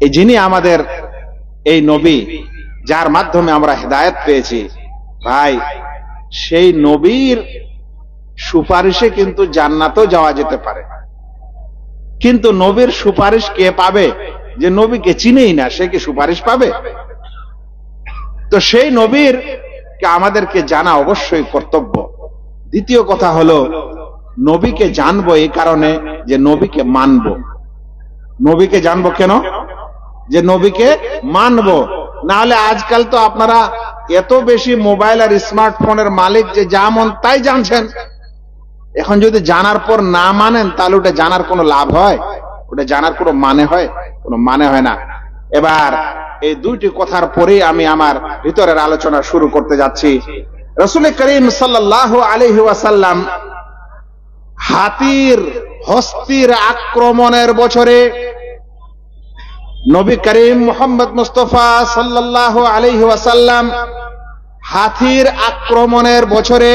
এই যিনি আমাদের এই নবী, যার মাধ্যমে আমরা হেদায়েত পেয়েছি, ভাই সেই নবীর সুপারিশে কিন্তু জান্নাতেও যাওয়া যেতে পারে। কিন্তু নবীর সুপারিশ কে পাবে? যে নবীকে চিনেই না, সে কি সুপারিশ পাবে? তো সেই নবীর আমাদেরকে জানা অবশ্যই কর্তব্য। দ্বিতীয় কথা হলো, নবীকে জানবো এই কারণে যে নবীকে মানবো। নবীকে জানবো কেন? যে নবীকে মানবো। না হলে আজকাল তো আপনারা এত বেশি মোবাইল আর স্মার্টফোনের মালিক যে যা মন তাই জানছেন। এখন যদি জানার পর না মানেন, তাহলে ওটা জানার কোনো লাভ হয়? ওটা জানার কোনো মানে হয়? কোনো মানে হয় না। এবার এই দুইটি কথার পরেই আমি আমার ভিতরের আলোচনা শুরু করতে যাচ্ছি। রাসূল করিম সাল্লাল্লাহু আলাইহি ওয়াসাল্লাম হাতির হস্তির আক্রমণের বছরে, নবী করিম মুহাম্মদ মুস্তাফা সাল্লাল্লাহু আলাইহি ওয়াসাল্লাম হাতির আক্রমণের বছরে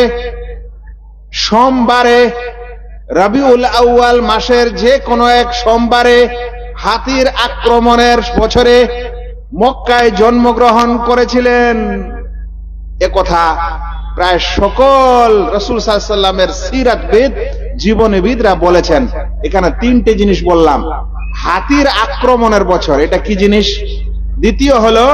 সোমবারে, রবিউল আউয়াল মাসের যে কোনো এক সোমবারে হাতির আক্রমণের বছরে মক্কায় জন্মগ্রহণ করেছিলেন। এ কথা প্রায় সকল রাসূল সাল্লাল্লাহু আলাইহি ওয়াসাল্লামের সিরাতবিদ, জীবনীবিদরা বলেছেন। এখানে তিনটে জিনিস বললাম। হাতির আক্রমণের বছর, এটা কি জিনিস? দ্বিতীয় হলো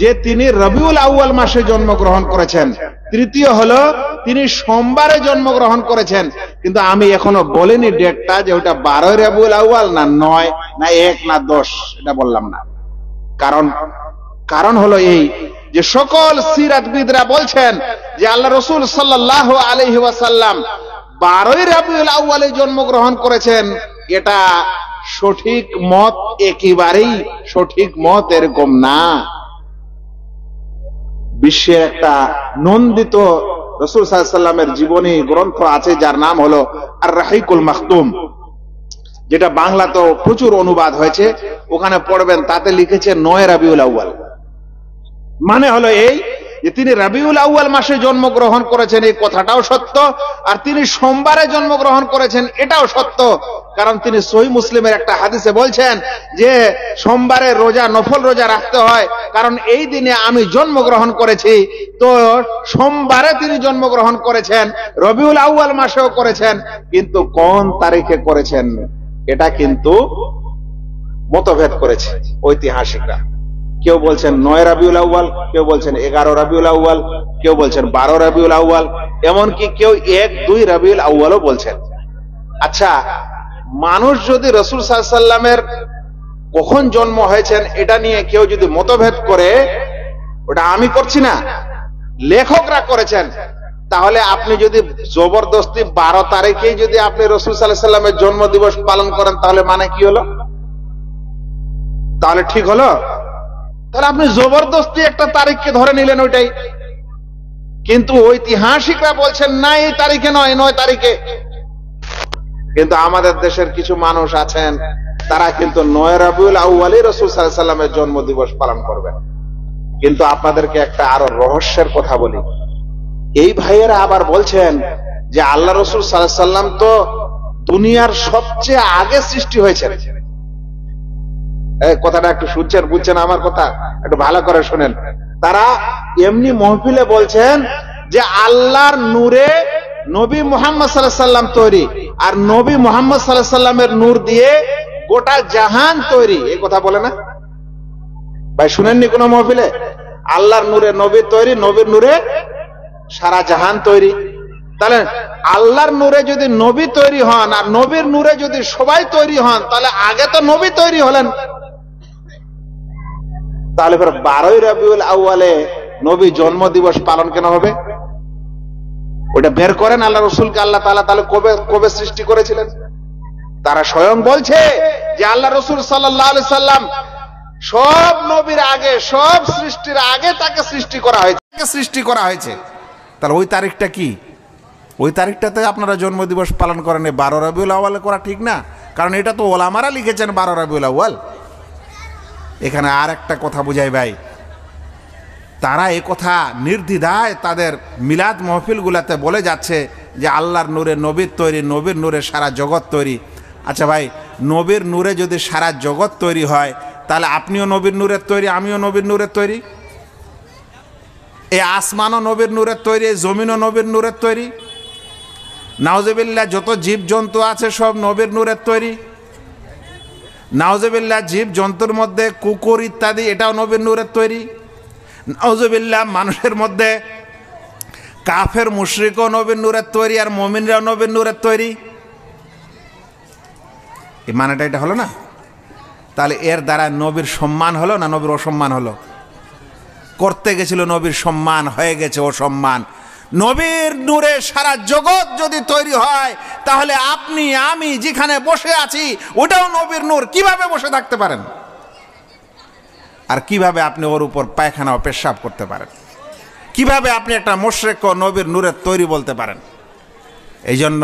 যে তিনি রবিউল আউয়াল মাসে জন্মগ্রহণ করেছেন। তৃতীয় হলো তিনি সোমবারে জন্মগ্রহণ করেছেন। কিন্তু আমি এখনো বলিনি ডেটটা, যে ওটা 12 রবিউল আউয়াল না 9 না 1 না 10, এটা বললাম না। কারণ হলো এই যে সকল সিরাতবিদরা বলছেন যে আল্লাহ রাসূল সাল্লাল্লাহু আলাইহি ওয়াসাল্লাম 12 রবিউল আউয়ালে জন্মগ্রহণ করেছেন। এটা সঠিক মত, একেবারেই সঠিক মত এরকম না। বিশ্বের একটা নন্দিত রাসূল সাল্লাল্লাহু আলাইহি ওয়াসাল্লামের জীবনী গ্রন্থ আছে, যার নাম হলো আর রাহিকুল মাখতুম, যেটা বাংলাতেও প্রচুর অনুবাদ হয়েছে। ওখানে পড়বেন, তাতে লিখেছে 9 রবিউল আউয়াল। মানে হলো এই যে তিনি রবিউল আউয়াল মাসে জন্মগ্রহণ করেছেন, এই কথাটাও সত্য। আর তিনি সোমবারে জন্মগ্রহণ করেছেন, এটাও সত্য। কারণ তিনি সহিহ মুসলিমের একটা হাদিসে বলছেন যে সোমবারে রোজা, নফল রোজা রাখতে হয়, কারণ এই দিনে আমি জন্মগ্রহণ করেছি। তো সোমবারে তিনি জন্মগ্রহণ করেছেন, রবিউল আউয়াল মাসেও করেছেন, কিন্তু কোন তারিখে করেছেন এটা কিন্তু মতভেদ করেছে ঐতিহাসিকরা। কেউ বলছেন 9 রবিউল আউয়াল, কেউ বলছেন 11 রবিউল আউয়াল, কেউ বলছেন 12 রবিউল আউয়াল, এমনকি কেউ 1-2 রবিউল আউয়ালও বলছেন। আচ্ছা, মানুষ যদি রাসূল সাল্লাল্লাহু আলাইহি ওয়াসাল্লামের কখন জন্ম হয়েছেন এটা নিয়ে কেউ যদি মতভেদ করে, ওটা আমি করছি না, লেখকরা করেছেন, তাহলে আপনি যদি জবরদস্তি 12 তারিখেই যদি আপনি রাসূল সাল্লাল্লাহু আলাইহি ওয়াসাল্লামের জন্মদিবস পালন করেন, তাহলে মানে কি হলো? তাহলে ঠিক হলো? তাহলে আপনি জবরদস্তি একটা তারিখকে ধরে নিলেন ওইটাই। কিন্তু ঐতিহাসিকরা বলছেন না, এই তারিখে নয়, 9 তারিখে। কিন্তু আমাদের দেশের কিছু মানুষ আছেন, তারা কিন্তু 9 রবিউল আউয়ালে রাসূল সাল্লাল্লাহু আলাইহি ওয়াসাল্লামের জন্মদিবস পালন করবেন। কিন্তু আপনাদেরকে একটা আরো রহস্যের কথা বলি। এই ভাইয়েরা আবার বলছেন যে আল্লাহ রাসূল সাল্লাল্লাহু আলাইহি ওয়াসাল্লাম তো দুনিয়ার সবচেয়ে আগে সৃষ্টি হয়েছেন। এই কথাটা একটু শুনছেন, বুঝছেন আমার কথা? একটু ভালো করে শুনেন। তারা এমনি মাহফিলে বলছেন যে আল্লাহর নূরে নবী মুহাম্মদ সাল্লাল্লাহু আলাইহি ওয়াসাল্লাম তৈরি, আর নবী মুহাম্মদ সাল্লাল্লাহু আলাইহি ওয়াসাল্লামের নূর দিয়ে গোটা জাহান তৈরি। এই কথা বলে না ভাই? শুনেননি কোন মাহফিলে? আল্লাহর নূরে নবী তৈরি, নবীর নূরে সারা জাহান তৈরি। তাহলে আল্লাহর নূরে যদি নবী তৈরি হন, আর নবীর নূরে যদি সবাই তৈরি হন, তাহলে আগে তো নবী তৈরি হলেন। তাহলে 12 রবিউল আউয়ালে নবী জন্ম দিবস পালন কেন হবে? ওটা বের করেন আল্লাহ রাসূলকে আল্লাহ তাআলা তাহলে কবে সৃষ্টি করেছিলেন। তারা স্বয়ং বলছে যে আল্লাহ রাসূল সাল্লাল্লাহু আলাইহি সাল্লাম সব নবীর আগে, সব সৃষ্টির আগে তাকে সৃষ্টি করা হয়েছে। তাহলে ওই তারিখটা কি? ওই তারিখটাতে আপনারা জন্মদিবস পালন করেন, 12 রবিউল আউয়ালে করা ঠিক না। কারণ এটা তো ওলামারা লিখেছেন 12 রবিউল আউয়াল। এখানে আর একটা কথা বুঝাই ভাই, তারা এই কথা নির্দ্বিধায় তাদের মিলাদ মাহফিলগুলাতে বলে যাচ্ছে যে আল্লাহর নূরে নবীর তৈরি, নবীর নূরে সারা জগৎ তৈরি। আচ্ছা ভাই, নবীর নূরে যদি সারা জগৎ তৈরি হয়, তাহলে আপনিও নবীর নূরের তৈরি, আমিও নবীর নূরের তৈরি। এই আসমানও নবীর নূরের তৈরি, এই জমিনও নবীর নূরের তৈরি। নাউজুবিল্লাহ যত জীব জন্তু আছে সব নবীর নূরের তৈরি। নাউজুবিল্লাহ জীব জন্তুর মধ্যে কুকুর ইত্যাদি এটাও নবীর নূরের তৈরি। নাউজুবিল্লাহ মানুষের মধ্যে কাফের মুশরিকও নবীর নূরের তৈরি, আর মুমিনরাও নবীর নূরের তৈরি। এই মানেটা এটা হলো না? তাহলে এর দ্বারা নবীর সম্মান হলো না নবীর অসম্মান হলো? করতে গেছিল নবীর সম্মান, হয়ে গেছে অসম্মান। নবীর নূরে সারা জগৎ যদি তৈরি হয় তাহলে আপনি আমি যেখানে বসে আছি ওটাও নবীর নূর। কিভাবে বসে থাকতে পারেন? আর কিভাবে আপনি ওর উপর পায়খানা ও পেশাব করতে পারেন? কিভাবে আপনি একটা মুশরিক ও নবীর নূরের তৈরি বলতে পারেন? এই জন্য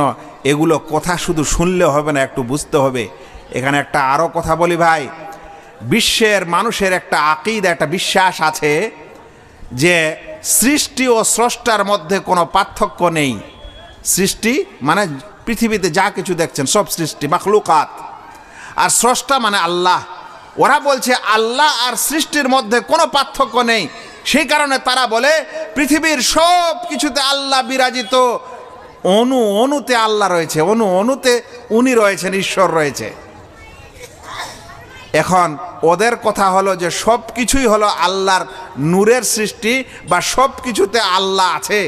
এগুলো কথা শুধু শুনলে হবে না, একটু বুঝতে হবে। এখানে একটা আরও কথা বলি ভাই, বিশ্বের মানুষের একটা আকীদা, একটা বিশ্বাস আছে যে সৃষ্টি ও স্রষ্টার মধ্যে কোনো পার্থক্য নেই। সৃষ্টি মানে পৃথিবীতে যা কিছু দেখছেন সব সৃষ্টি, মাখলুকাত, আর স্রষ্টা মানে আল্লাহ। ওরা বলছে আল্লাহ আর সৃষ্টির মধ্যে কোনো পার্থক্য নেই। সেই কারণে তারা বলে পৃথিবীর সব কিছুতে আল্লাহ বিরাজিত, অণুতে আল্লাহ রয়েছে, অণুতে উনি রয়েছেন, ঈশ্বর রয়েছে। এখন ওদের কথা হলো যে সব কিছুই হলো আল্লাহর নূরের সৃষ্টি, বা সব কিছুতে আল্লাহ আছে।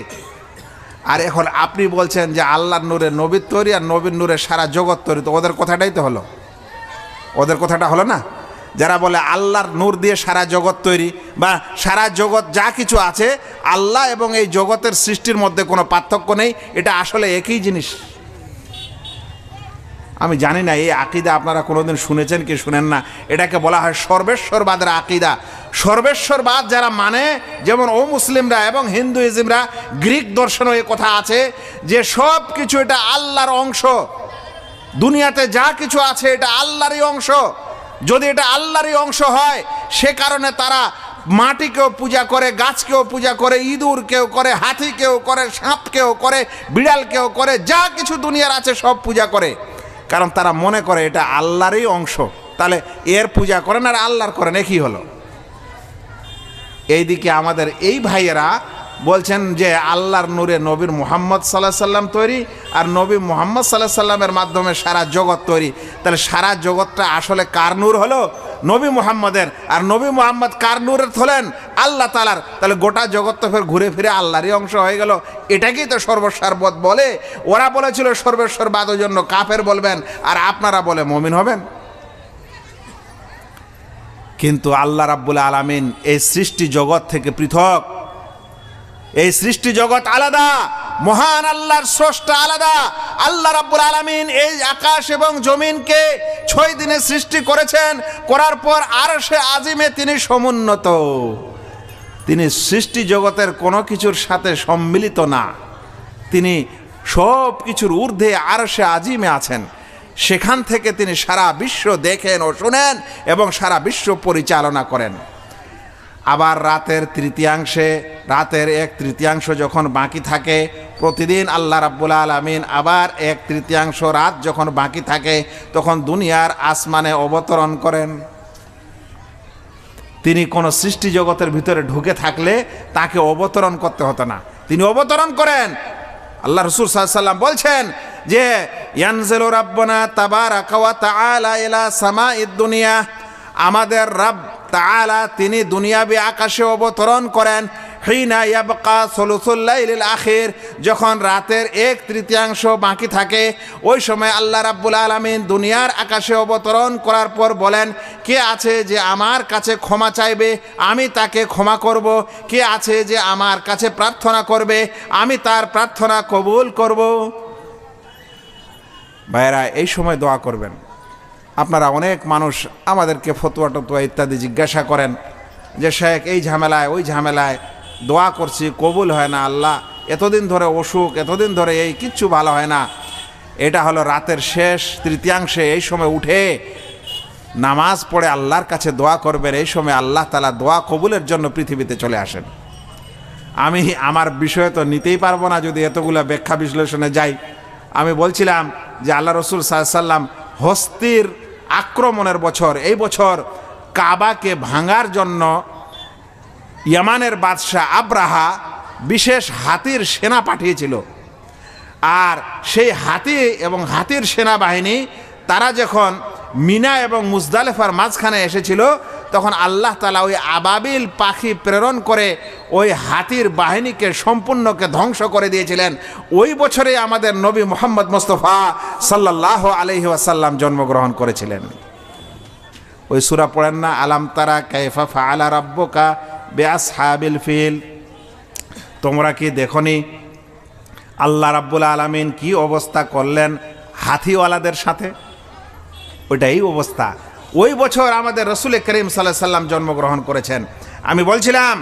আর এখন আপনি বলছেন যে আল্লাহর নূরে নবীর তৈরি, আর নবীর নূরে সারা জগৎ তৈরি। তো ওদের কথাটাই তো হলো, ওদের কথাটা হলো না? যারা বলে আল্লাহর নূর দিয়ে সারা জগৎ তৈরি, বা সারা জগৎ যা কিছু আছে আল্লাহ এবং এই জগতের সৃষ্টির মধ্যে কোনো পার্থক্য নেই, এটা আসলে একই জিনিস। আমি জানি না এই আকীদা আপনারা কোনোদিন শুনেছেন কি শুনেন না। এটাকে বলা হয় সর্বেশ্বরবাদের আকীদা। সর্বেশ্বরবাদ যারা মানে, যেমন ও মুসলিমরা এবং হিন্দুইজমরা, গ্রিক দর্শনও এ কথা আছে যে সব কিছু এটা আল্লাহর অংশ। দুনিয়াতে যা কিছু আছে এটা আল্লাহরই অংশ। যদি এটা আল্লাহরই অংশ হয়, সে কারণে তারা মাটিকেও পূজা করে, গাছকেও পূজা করে, ইঁদুরকেও করে, হাতিকেও করে, সাপকেও করে, বিড়ালকেও করে, যা কিছু দুনিয়ার আছে সব পূজা করে। কারণ তারা মনে করে এটা আল্লাহরই অংশ। তাহলে এর পূজা করেন আর আল্লাহর করেন, একই হলো। এইদিকে আমাদের এই ভাইয়েরা বলছেন যে আল্লাহর নূরে নবীর মুহাম্মদ সাল্লাল্লাহু আলাইহি সাল্লাম তৈরি, আর নবী মুহাম্মদ সাল্লাল্লাহু আলাইহি সাল্লামের মাধ্যমে সারা জগৎ তৈরি। তাহলে সারা জগৎটা আসলে কার নূর হলো? নবী মুহাম্মদের। আর নবী মুহাম্মদ কার নূরের হলেন? আল্লাহ তাআলার। তাহলে গোটা জগৎ তো ফের ঘুরে ফিরে আল্লাহরই অংশ হয়ে গেল। এটাকেই তো সর্বসারবৎ বলে। ওরা বলেছিল সর্বেশ্বরবাদ, ওই জন্য কাফের বলবেন, আর আপনারা বলে মুমিন হবেন। কিন্তু আল্লাহ রাব্বুল আলামিন এই সৃষ্টি জগৎ থেকে পৃথক। এই সৃষ্টি জগৎ আলাদা, মহান আল্লাহর স্রষ্টা আলাদা। আল্লাহ রাব্বুল আলামিন এই আকাশ এবং জমিনকে 6 দিনে সৃষ্টি করেছেন। করার পর আরশে আজিমে তিনি সমুন্নত। তিনি সৃষ্টি জগতের কোনো কিছুর সাথে সম্মিলিত না। তিনি সব কিছুর ঊর্ধ্বে আরশে আজিমে আছেন। সেখান থেকে তিনি সারা বিশ্ব দেখেন ও শুনেন এবং সারা বিশ্ব পরিচালনা করেন। আবার রাতের 1/3 যখন বাকি থাকে, প্রতিদিন আল্লাহ রাব্বুল আলামিন আবার 1/3 রাত যখন বাকি থাকে, তখন দুনিয়ার আসমানে অবতরণ করেন। তিনি কোনো সৃষ্টি জগতের ভিতরে ঢুকে থাকলে তাকে অবতরণ করতে হতো না, তিনি অবতরণ করেন। আল্লাহ রাসূল সাল্লাল্লাহু আলাইহি ওয়াসাল্লাম বলছেন যে ইয়ানজিলু রাব্বুনা তাবারাকা ওয়া তাআলা ইলা সামাইদ দুনিয়া, আমাদের রব তাআলা তিনি দুনিয়াবি আকাশে অবতরণ করেন। হিনা ইয়াবকা সুলুসুল লাইলিল আখির, যখন রাতের 1/3 বাকি থাকে, ওই সময় আল্লাহ রাব্বুল আলামিন দুনিয়ার আকাশে অবতরণ করার পর বলেন, কে আছে যে আমার কাছে ক্ষমা চাইবে, আমি তাকে ক্ষমা করব। কে আছে যে আমার কাছে প্রার্থনা করবে, আমি তার প্রার্থনা কবুল করব। ভাইরা, এই সময় দোয়া করবেন। আপনারা অনেক মানুষ আমাদেরকে ফতোয়া টতোয়া ইত্যাদি জিজ্ঞাসা করেন যে শেখ এই ঝামেলায় ওই ঝামেলায় দোয়া করছি, কবুল হয় না, আল্লাহ এতদিন ধরে অসুখ, এতদিন ধরে এই কিচ্ছু ভালো হয় না। এটা হলো রাতের শেষ 1/3। এই সময় উঠে নামাজ পড়ে আল্লাহর কাছে দোয়া করবেন। এই সময় আল্লাহ তাআলা দোয়া কবুলের জন্য পৃথিবীতে চলে আসেন। আমি আমার বিষয়ে তো নিতেই পারবো না যদি এতগুলো ব্যাখ্যা বিশ্লেষণে যাই। আমি বলছিলাম যে আল্লাহ রাসূল সাল্লাল্লাহু আলাইহি ওয়াসাল্লাম হস্তির আক্রমণের বছর, এই বছর কাবাকে ভাঙার জন্য ইয়ামানের বাদশাহ আব্রাহা বিশেষ হাতির সেনা পাঠিয়েছিল। আর সেই হাতি এবং হাতির সেনাবাহিনী তারা যখন মিনা এবং মুজদালেফার মাঝখানে এসেছিল, তখন আল্লাহ তাআলা ওই আবাবিল পাখি প্রেরণ করে ওই হাতির বাহিনীকে সম্পূর্ণকে ধ্বংস করে দিয়েছিলেন। ওই বছরে আমাদের নবী মুহাম্মদ মুস্তাফা সাল্লাল্লাহু আলাইহি ওয়াসাল্লাম জন্মগ্রহণ করেছিলেন। ওই সূরা পড়েন না, আলাম তারা কাইফা ফাআলা রাব্বুকা বিআসহাবিল ফিল? তোমরা কি দেখনি আল্লাহ রাব্বুল আলামিন কি অবস্থা করলেন হাতিওয়ালাদের সাথে? ওইটাই অবস্থা। ওই বছর আমাদের রসুল করিম সাল্লাল্লাহু আলাইহি সাল্লাম জন্মগ্রহণ করেছেন। আমি বলছিলাম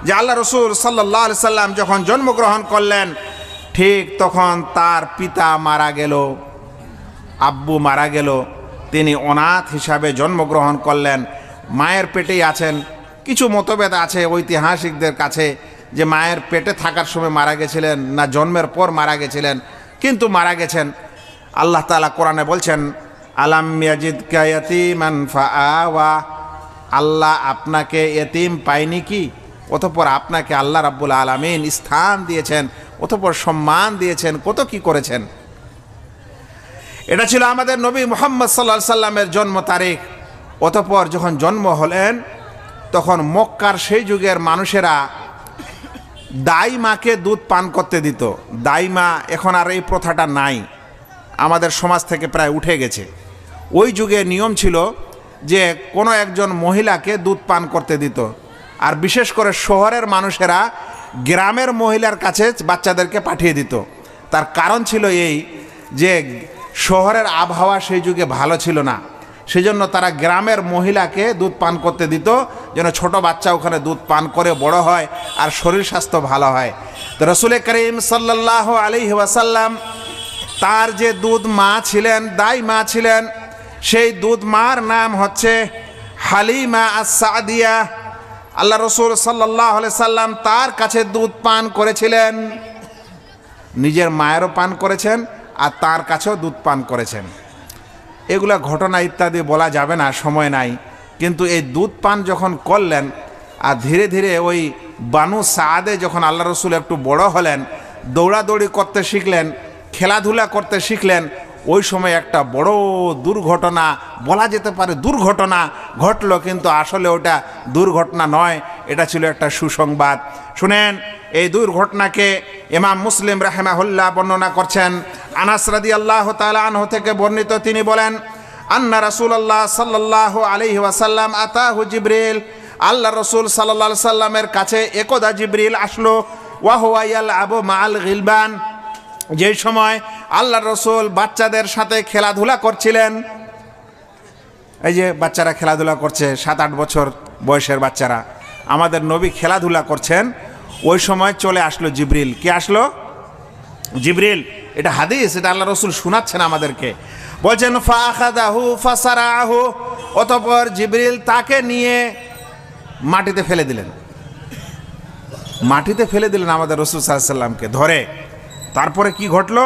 যে আল্লাহ রসুল সাল্লাল্লাহু আলাইহি সাল্লাম যখন জন্মগ্রহণ করলেন, ঠিক তখন তার পিতা মারা গেল, আব্বু মারা গেল, তিনি অনাথ হিসাবে জন্মগ্রহণ করলেন। মায়ের পেটেই আছেন। কিছু মতভেদ আছে ঐতিহাসিকদের কাছে যে মায়ের পেটে থাকার সময় মারা গেছিলেন না জন্মের পর মারা গেছিলেন, কিন্তু মারা গেছেন। আল্লাহ তাআলা কোরআনে বলছেন, আলাম ইয়াজিদকা ইয়াতীমান ফাআওয়া, আল্লাহ আপনাকে এতিম পায়নি কি, অতঃপর আপনাকে আল্লাহ রাব্বুল আলামিন স্থান দিয়েছেন, অতঃপর সম্মান দিয়েছেন, কত কি করেছেন। এটা ছিল আমাদের নবী মুহাম্মদ সাল্লাল্লাহু আলাইহি সাল্লামের জন্ম তারিখ। অতঃপর যখন জন্ম হলেন, তখন মক্কার সেই যুগের মানুষেরা দাই মাকে দুধ পান করতে দিত। দাই মা, এখন আর এই প্রথাটা নাই, আমাদের সমাজ থেকে প্রায় উঠে গেছে। ওই যুগে নিয়ম ছিল যে কোনো একজন মহিলাকে দুধ পান করতে দিত। আর বিশেষ করে শহরের মানুষেরা গ্রামের মহিলার কাছে বাচ্চাদেরকে পাঠিয়ে দিত। তার কারণ ছিল এই যে শহরের আবহাওয়া সেই যুগে ভালো ছিল না, সেজন্য তারা গ্রামের মহিলাকে দুধ পান করতে দিত, যেন ছোট বাচ্চা ওখানে দুধ পান করে বড় হয় আর শরীর স্বাস্থ্য ভালো হয়। তো রাসূল করিম সাল্লাল্লাহু আলাইহি ওয়াসাল্লাম তার যে দুধ মা ছিলেন, দাই মা ছিলেন, সেই দুধ মার নাম হচ্ছে হালিমা আস-সাদিয়া। আল্লাহ রসুল সাল্লাল্লাহু আলাইহি সাল্লাম তার কাছে দুধ পান করেছিলেন, নিজের মায়েরও পান করেছেন আর তার কাছেও দুধ পান করেছেন। এগুলা ঘটনা ইত্যাদি বলা যাবে না, সময় নাই। কিন্তু এই দুধ পান যখন করলেন আর ধীরে ধীরে ওই বানু সাদে যখন আল্লাহ রসুল একটু বড় হলেন, দৌড়াদৌড়ি করতে শিখলেন, খেলাধুলা করতে শিখলেন, ওই সময় একটা বড় দুর্ঘটনা, বলা যেতে পারে দুর্ঘটনা ঘটলো, কিন্তু আসলে ওটা দুর্ঘটনা নয়, এটা ছিল একটা সুসংবাদ। শুনেন, এই দুর্ঘটনাকে ইমাম মুসলিম রাহিমাহুল্লাহ বর্ণনা করছেন। আনাস রাদিয়াল্লাহু তাআলা আনহু থেকে বর্ণিত, তিনি বলেন, আন্না রাসূলুল্লাহ সাল্লাল্লাহু আলাইহি ওয়াসাল্লাম আতাহু জিবরিল, আল্লাহ রসুল সাল্লাল্লাহু আলাইহি সাল্লামের কাছে একদা জিবরিল আসলো। ওয়া হুয়া ইয়ালআবু মাআল গিলবান, যেই সময় আল্লাহ রসুল বাচ্চাদের সাথে খেলাধুলা করছিলেন। এই যে বাচ্চারা খেলাধুলা করছে, 7-8 বছর বয়সের বাচ্চারা, আমাদের নবী খেলাধুলা করছেন, ওই সময় চলে আসলো জিবরিল। কে আসলো? জিবরিল। এটা হাদিস, এটা আল্লাহ রসুল শোনাচ্ছেন আমাদেরকে। বলছেন ফাআখাযাহু ফাসারাহু, অতঃপর জিবরিল তাকে নিয়ে মাটিতে ফেলে দিলেন। মাটিতে ফেলে দিলেন আমাদের রসুল সাল্লাল্লাহু আলাইহি সাল্লামকে ধরে। তারপরে কি ঘটলো?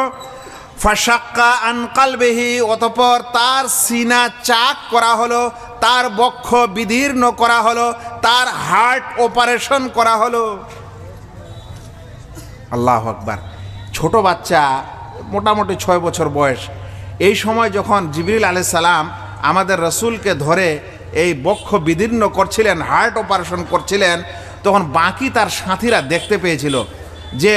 ফাশাক্কা আন কলবিহি, অতঃপর তার সিনা চাক করা হলো, তার বক্ষ বিদীর্ণ করা হলো, তার হার্ট অপারেশন করা হলো। আল্লাহু আকবার। ছোট বাচ্চা, মোটামুটি 6 বছর বয়স, এই সময় যখন জিবরিল আলাইহিস সালাম আমাদের রসুলকে ধরে এই বক্ষ বিদীর্ণ করছিলেন, হার্ট অপারেশন করছিলেন, তখন বাকি তার সাথীরা দেখতে পেয়েছিল যে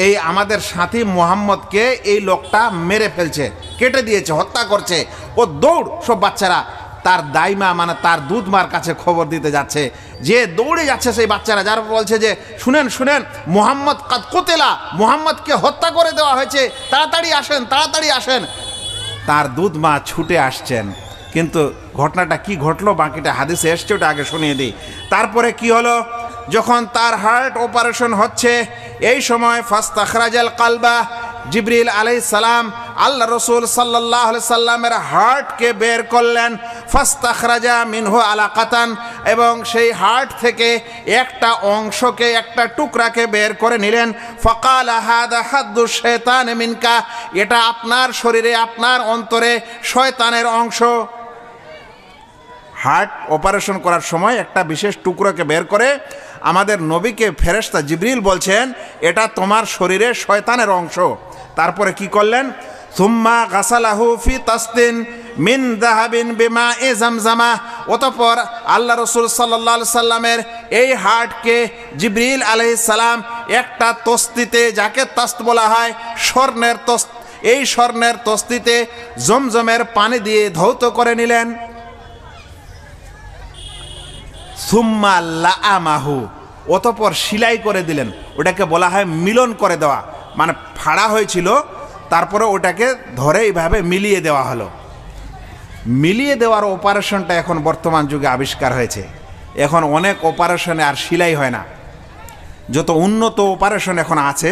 এই আমাদের সাথী মুহাম্মদকে এই লোকটা মেরে ফেলছে, কেটে দিয়েছে, হত্যা করছে। ও দৌড়, সব বাচ্চারা তার দাইমা মানে তার দুধ মার কাছে খবর দিতে যাচ্ছে, যে দৌড়ে যাচ্ছে সেই বাচ্চারা, যারা বলছে যে শুনেন শুনেন, মুহাম্মদ কাদ কুতিলা, মুহাম্মদকে হত্যা করে দেওয়া হয়েছে, তাড়াতাড়ি আসেন, তাড়াতাড়ি আসেন। তার দুধ মা ছুটে আসছেন। কিন্তু ঘটনাটা কি ঘটলো বাকিটা হাদিসে এসছে, ওটা আগে শুনিয়ে দিই। তারপরে কি হলো? যখন তার হার্ট অপারেশন হচ্ছে, এই সময় ফাস্তাখরাজাল কালবা, জিবরিল আলাইহিস সালাম আল্লাহ রসুল সাল্লাল্লাহু আলাইহি সাল্লামের হার্টকে বের করলেন। ফাস্তাখরাজা মিনহু আলাকাতান, এবং সেই হার্ট থেকে একটা অংশকে, একটা টুকরাকে বের করে নিলেন। ফাকালা হাদা হাদ্দু শাইতান মিনকা, এটা আপনার শরীরে, আপনার অন্তরে শয়তানের অংশ। হার্ট অপারেশন করার সময় একটা বিশেষ টুকরোকে বের করে আমাদের নবীকে ফেরেশতা জিবরিল বলছেন এটা তোমার শরীরের শয়তানের অংশ। তারপরে কি করলেন? সুম্মা গাসালাহু ফি তাসতিন মিন যাহাবিন বিমা'i জামজামা। অতঃপর আল্লাহ রাসূল সাল্লাল্লাহু আলাইহি সাল্লামের এই হার্টকে জিবরিল আলাইহিস সালাম একটা তস্তিতে, যাকে তাস্ত বলা হয় স্বর্ণের তস্ত, এই স্বর্ণের তস্তিতে জমজমের পানি দিয়ে ধৌত করে নিলেন। সুম্মা লাআমাহু, অতঃপর সিলাই করে দিলেন। ওটাকে বলা হয় মিলন করে দেওয়া, মানে ফাড়া হয়েছিল, তারপরে ওটাকে ধরে এইভাবে মিলিয়ে দেওয়া হলো। মিলিয়ে দেওয়ার অপারেশনটা এখন বর্তমান যুগে আবিষ্কার হয়েছে। এখন অনেক অপারেশনে আর সিলাই হয় না। যত উন্নত অপারেশন এখন আছে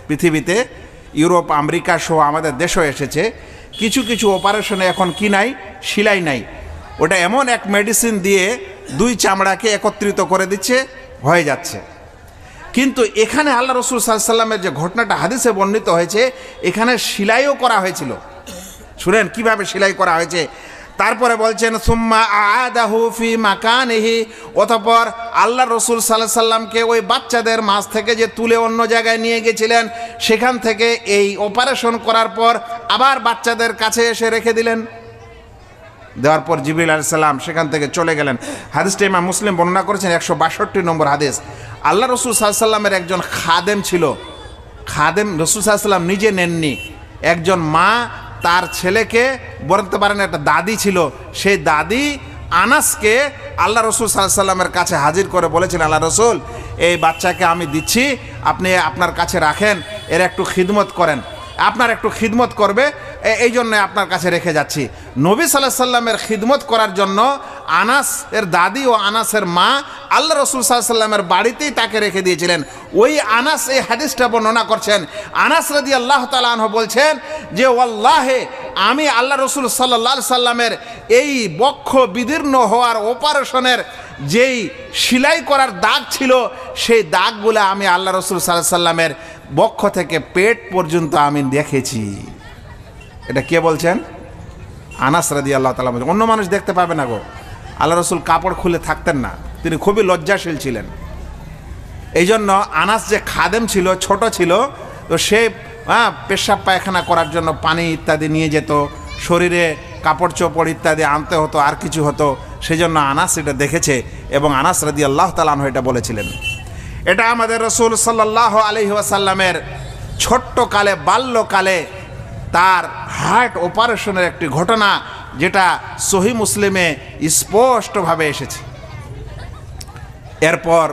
পৃথিবীতে, ইউরোপ আমেরিকা সহ আমাদের দেশও এসেছে, কিছু কিছু অপারেশনে এখন কি নাই? সিলাই নাই। ওটা এমন এক মেডিসিন দিয়ে দুই চামড়াকে একত্রিত করে দিচ্ছে, হয়ে যাচ্ছে। কিন্তু এখানে আল্লাহ রাসূল সাল্লাল্লাহু আলাইহি সাল্লামের যে ঘটনাটা হাদিসে বর্ণিত হয়েছে, এখানে সিলাইও করা হয়েছিল। শুনেন কিভাবে সেলাই করা হয়েছে। তারপরে বলছেন সুম্মা আআদাহু ফি মাকানিহি, অতঃপর আল্লাহ রাসূল সাল্লাল্লাহু আলাইহি সাল্লামকে ওই বাচ্চাদের মাঝ থেকে যে তুলে অন্য জায়গায় নিয়ে গেছিলেন, সেখান থেকে এই অপারেশন করার পর আবার বাচ্চাদের কাছে এসে রেখে দিলেন। দেওয়ার পর জিবরিল আলাইহিস সালাম সেখান থেকে চলে গেলেন। হাদিসটা ইমাম মুসলিম বর্ণনা করেছেন, 162 নম্বর হাদিস। আল্লাহ রাসূল সাল্লাল্লাহু আলাইহি সাল্লামের একজন খাদেম ছিল। খাদেম রাসূল সাল্লাল্লাহু আলাইহি সাল্লাম নিজে নেননি, একজন মা তার ছেলেকে, বলতে পারেন একটা দাদি ছিল, সেই দাদি আনাসকে আল্লাহ রাসূল সাল্লাল্লাহু আলাইহি সাল্লামের কাছে হাজির করে বলেছেন, আল্লাহ রাসূল এই বাচ্চাকে আমি দিচ্ছি, আপনি আপনার কাছে রাখেন, এর একটু খিদমত করেন, আপনার একটু খিদমত করবে, এই জন্য আপনার কাছে রেখে যাচ্ছি। নবী সাল্লাল্লাহু আলাইহি সাল্লামের খিদমত করার জন্য আনাস এর দাদি ও আনাসের মা আল্লাহ রাসূল সাল্লাল্লাহু আলাইহি সাল্লামের বাড়িতেই তাকে রেখে দিয়েছিলেন। ওই আনাস এই হাদিসটা বর্ণনা করছেন। আনাস রাদিয়াল্লাহু তাআলা আনহু বলছেন যে ওয়াল্লাহি আমি আল্লাহ রাসূল সাল্লাল্লাহু আলাইহি সাল্লামের এই বক্ষ বিদীর্ণ হওয়ার অপারেশনের যেই সেলাই করার দাগ ছিল, সেই দাগগুলো আমি আল্লাহ রাসূল সাল্লাল্লাহু আলাইহি সাল্লামের বক্ষ থেকে পেট পর্যন্ত আমি দেখেছি। এটা কে বলছেন? আনাস রাদিয়াল্লাহু তাআলা বলছেন। অন্য মানুষ দেখতে পাবে না গো। আল্লাহ রাসূল কাপড় খুলে থাকতেন না, তিনি খুবই লজ্জাশীল ছিলেন। এই জন্য আনাস যে খাদেম ছিল, ছোট ছিল, তো সে পেশাব পায়খানা করার জন্য পানি ইত্যাদি নিয়ে যেত, শরীরে কাপড় চোপড় ইত্যাদি আনতে হতো, আর কিছু হতো, সেই জন্য আনাস এটা দেখেছে এবং আনাস রাদিয়াল্লাহু তাআলা আনহু এটা বলেছিলেন। এটা আমাদের রাসূল সাল্লাল্লাহু আলাইহি ওয়াসাল্লামের ছোট্টকালে, বাল্যকালে তার হার্ট অপারেশনের একটি ঘটনা, যেটা সহিহ মুসলিমে স্পষ্টভাবে এসেছে। এরপর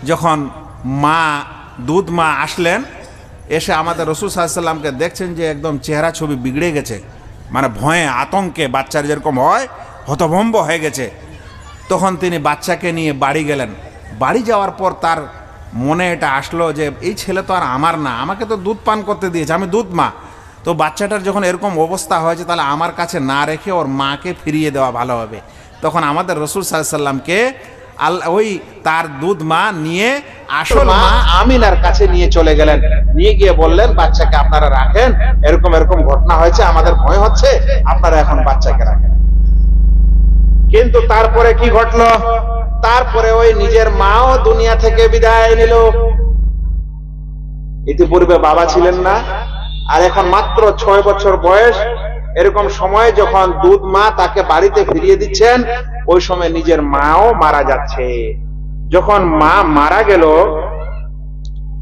যখন দুধ মা আসলেন, এসে আমাদের রাসূল সাল্লাল্লাহু আলাইহি ওয়াসাল্লামকে দেখছেন যে একদম চেহারা ছবি বিগড়ে গেছে, মানে ভয়ে আতঙ্কে বাচ্চার যেরকম হয় হতভম্ব হয়ে গেছে। তখন তিনি বাচ্চাকে নিয়ে বাড়ি গেলেন। বাড়ি যাওয়ার পর তার মনে এটা আসলো যে এই ছেলে তো আর আমার না, আমাকে তো দুধ পান করতে দিয়েছে, আমি দুধ মা, তো বাচ্চাটার যখন এরকম অবস্থা হয়েছে তাহলে আমার কাছে না রেখে ওর মাকে ফিরিয়ে দেওয়া ভালো হবে। তখন আমাদের রাসূল সাল্লাল্লাহু আলাইহি ওয়াসাল্লামকে ওই তার দুধ মা নিয়ে আসল মা আমিনার কাছে নিয়ে চলে গেলেন। নিয়ে গিয়ে বললেন, বাচ্চাকে আপনারা রাখেন, এরকম এরকম ঘটনা হয়েছে, আমাদের ভয় হচ্ছে, আপনারা এখন বাচ্চাকে রাখেন। কিন্তু তারপরে কি ঘটলো? তারপরে ওই নিজের মাও দুনিয়া থেকে বিদায় নিল। ইতিপূর্বে বাবা ছিলেন না, আর এখন মাত্র 6 বছর বয়স। এরকম সময়ে যখন দুধ মা তাকে বাড়িতে ফিরিয়ে দিচ্ছেন, ওই সময় নিজের মাও মারা যাচ্ছে। যখন মা মারা গেল,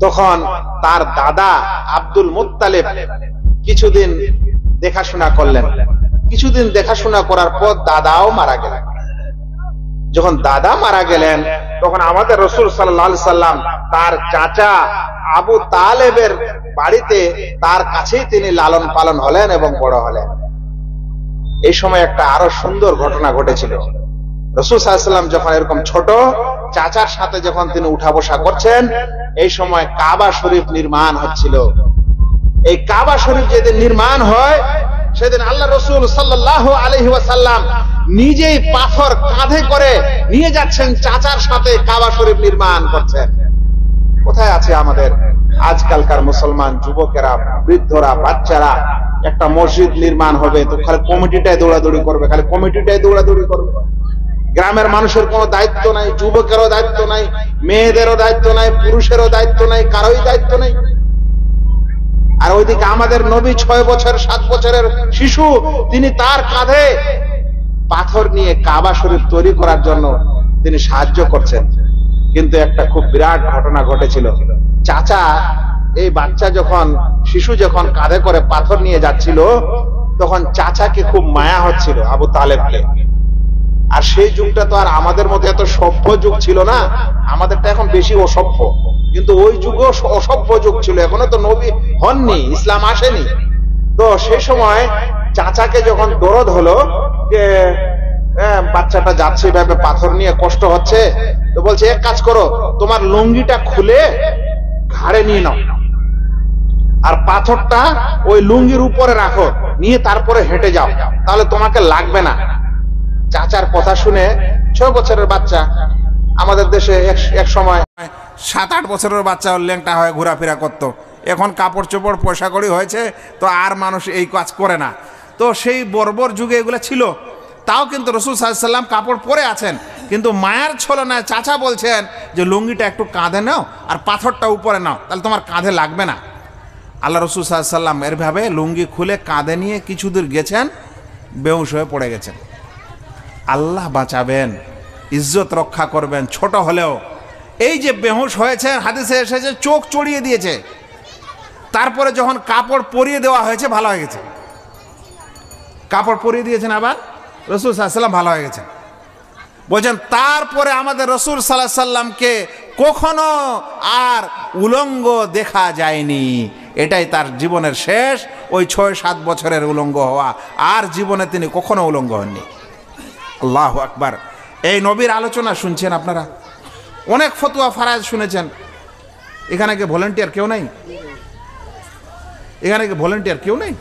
তখন তার দাদা আব্দুল মুত্তালিব কিছুদিন দেখাশোনা করলেন। কিছুদিন দেখাশোনা করার পর দাদাও মারা গেলেন। যখন দাদা মারা গেলেন, তখন আমাদের রাসূল সাল্লাল্লাহু আলাইহি সাল্লাম তার চাচা আবু তালেবের বাড়িতে, তার কাছেই তিনি লালন পালন হলেন এবং বড় হলেন। এই সময় একটা আরো সুন্দর ঘটনা ঘটেছিল। রাসূল সাল্লাল্লাহু আলাইহি সাল্লাম যখন এরকম ছোট, চাচার সাথে যখন তিনি উঠা বসা করছেন, এই সময় কাবা শরীফ নির্মাণ হচ্ছিল। এই কাবা শরীফ যেদিন নির্মাণ হয়, সেদিন আল্লাহ রাসূল সাল্লাল্লাহু আলাইহি ওয়াসাল্লাম নিজেই পাথর কাঁধে করে নিয়ে যাচ্ছেন, চাচার সাথে কাবা শরীফ নির্মাণ করছেন। কোথায় আছে আমাদের আজকালকার মুসলমান যুবকেরা, বৃদ্ধরা, বাচ্চারা? একটা মসজিদ নির্মাণ হবে, তো খালি কমিটিটাই দৌড়াদৌড়ি করবে, খালি কমিটিটাই দৌড়াদৌড়ি করবে। গ্রামের মানুষের কোনো দায়িত্ব নাই, যুবকেরও দায়িত্ব নাই, মেয়েদেরও দায়িত্ব নাই, পুরুষেরও দায়িত্ব নাই, কারোই দায়িত্ব নেই। আর ওইদিকে আমাদের নবী 6 বছর 7 বছরের শিশু, তিনি তার কাঁধে পাথর নিয়ে কাবা শরীফ তৈরি করার জন্য তিনি সাহায্য করছেন। কিন্তু একটা খুব বিরাট ঘটনা ঘটেছিল। চাচা এই বাচ্চা যখন শিশু যখন কাঁধে করে পাথর নিয়ে যাচ্ছিল, তখন চাচাকে খুব মায়া হচ্ছিল আবু তালেবকে। আর সেই যুগটা তো আর আমাদের মতো এত সভ্য যুগ ছিল না, আমাদেরটা এখন বেশি অসভ্য, কিন্তু ওই যুগও অসভ্য যুগ ছিল, এখনো তো নবী হননি, ইসলাম আসেনি। তো সেই সময় চাচাকে যখন দরদ হলো যে বাচ্চাটা যাচ্ছে এভাবে পাথর নিয়ে কষ্ট হচ্ছে, তো বলছে এক কাজ করো, তোমার লুঙ্গিটা খুলে ঘাড়ে নিয়ে নাও আর পাথরটা ওই লুঙ্গির উপরে রাখো, নিয়ে তারপরে হেঁটে যাও, তাহলে তোমাকে লাগবে না। চাচার কথা শুনে 6 বছরের বাচ্চা, আমাদের দেশে এক সময় 7-8 বছরের বাচ্চা ল্যাংটা হয়ে ঘোরাফেরা করতো, এখন কাপড় চোপড় পয়সা কড়ি হয়েছে তো আর মানুষ এই কাজ করে না। তো সেই বর্বর যুগে এগুলো ছিল, তাও কিন্তু রাসূল সাল্লাল্লাহু আলাইহি ওয়াসাল্লাম কাপড় পরে আছেন, কিন্তু মায়ার ছলনায় চাচা বলছেন যে লুঙ্গিটা একটু কাঁধে নাও আর পাথরটা উপরে নাও, তাহলে তোমার কাঁধে লাগবে না। আল্লাহ রাসূল সাল্লাল্লাহু আলাইহি ওয়াসাল্লাম এরভাবে লুঙ্গি খুলে কাঁধে নিয়ে কিছু দূর গেছেন, বেহুশ হয়ে পড়ে গেছেন। আল্লাহ বাঁচাবেন, ইজ্জত রক্ষা করবেন ছোট হলেও। এই যে বেহুশ হয়েছে, হাদিসে এসেছে চোখ চড়িয়ে দিয়েছে, তারপরে যখন কাপড় পরিয়ে দেওয়া হয়েছে ভালো হয়ে গেছে। কাপড় পরিয়ে দিয়েছেন, আবার রাসূল সাল্লাল্লাহু আলাইহি ওয়াসাল্লাম ভালো হয়ে গেছেন। বলছেন তারপরে আমাদের রাসূল সাল্লাল্লাহু আলাইহি ওয়াসাল্লামকে কখনো আর উলঙ্গ দেখা যায়নি। এটাই তার জীবনের শেষ, ওই 6-7 বছরের উলঙ্গ হওয়া, আর জীবনে তিনি কখনো উলঙ্গ হননি। আল্লাহু আকবার। এই নবীর আলোচনা শুনছেন আপনারা, অনেক ফতোয়া ফারাজ শুনেছেন। এখানে কি ভলেন্টিয়ার কেউ নেই? এখানে কি ভলেন্টিয়ার কেউ নেই?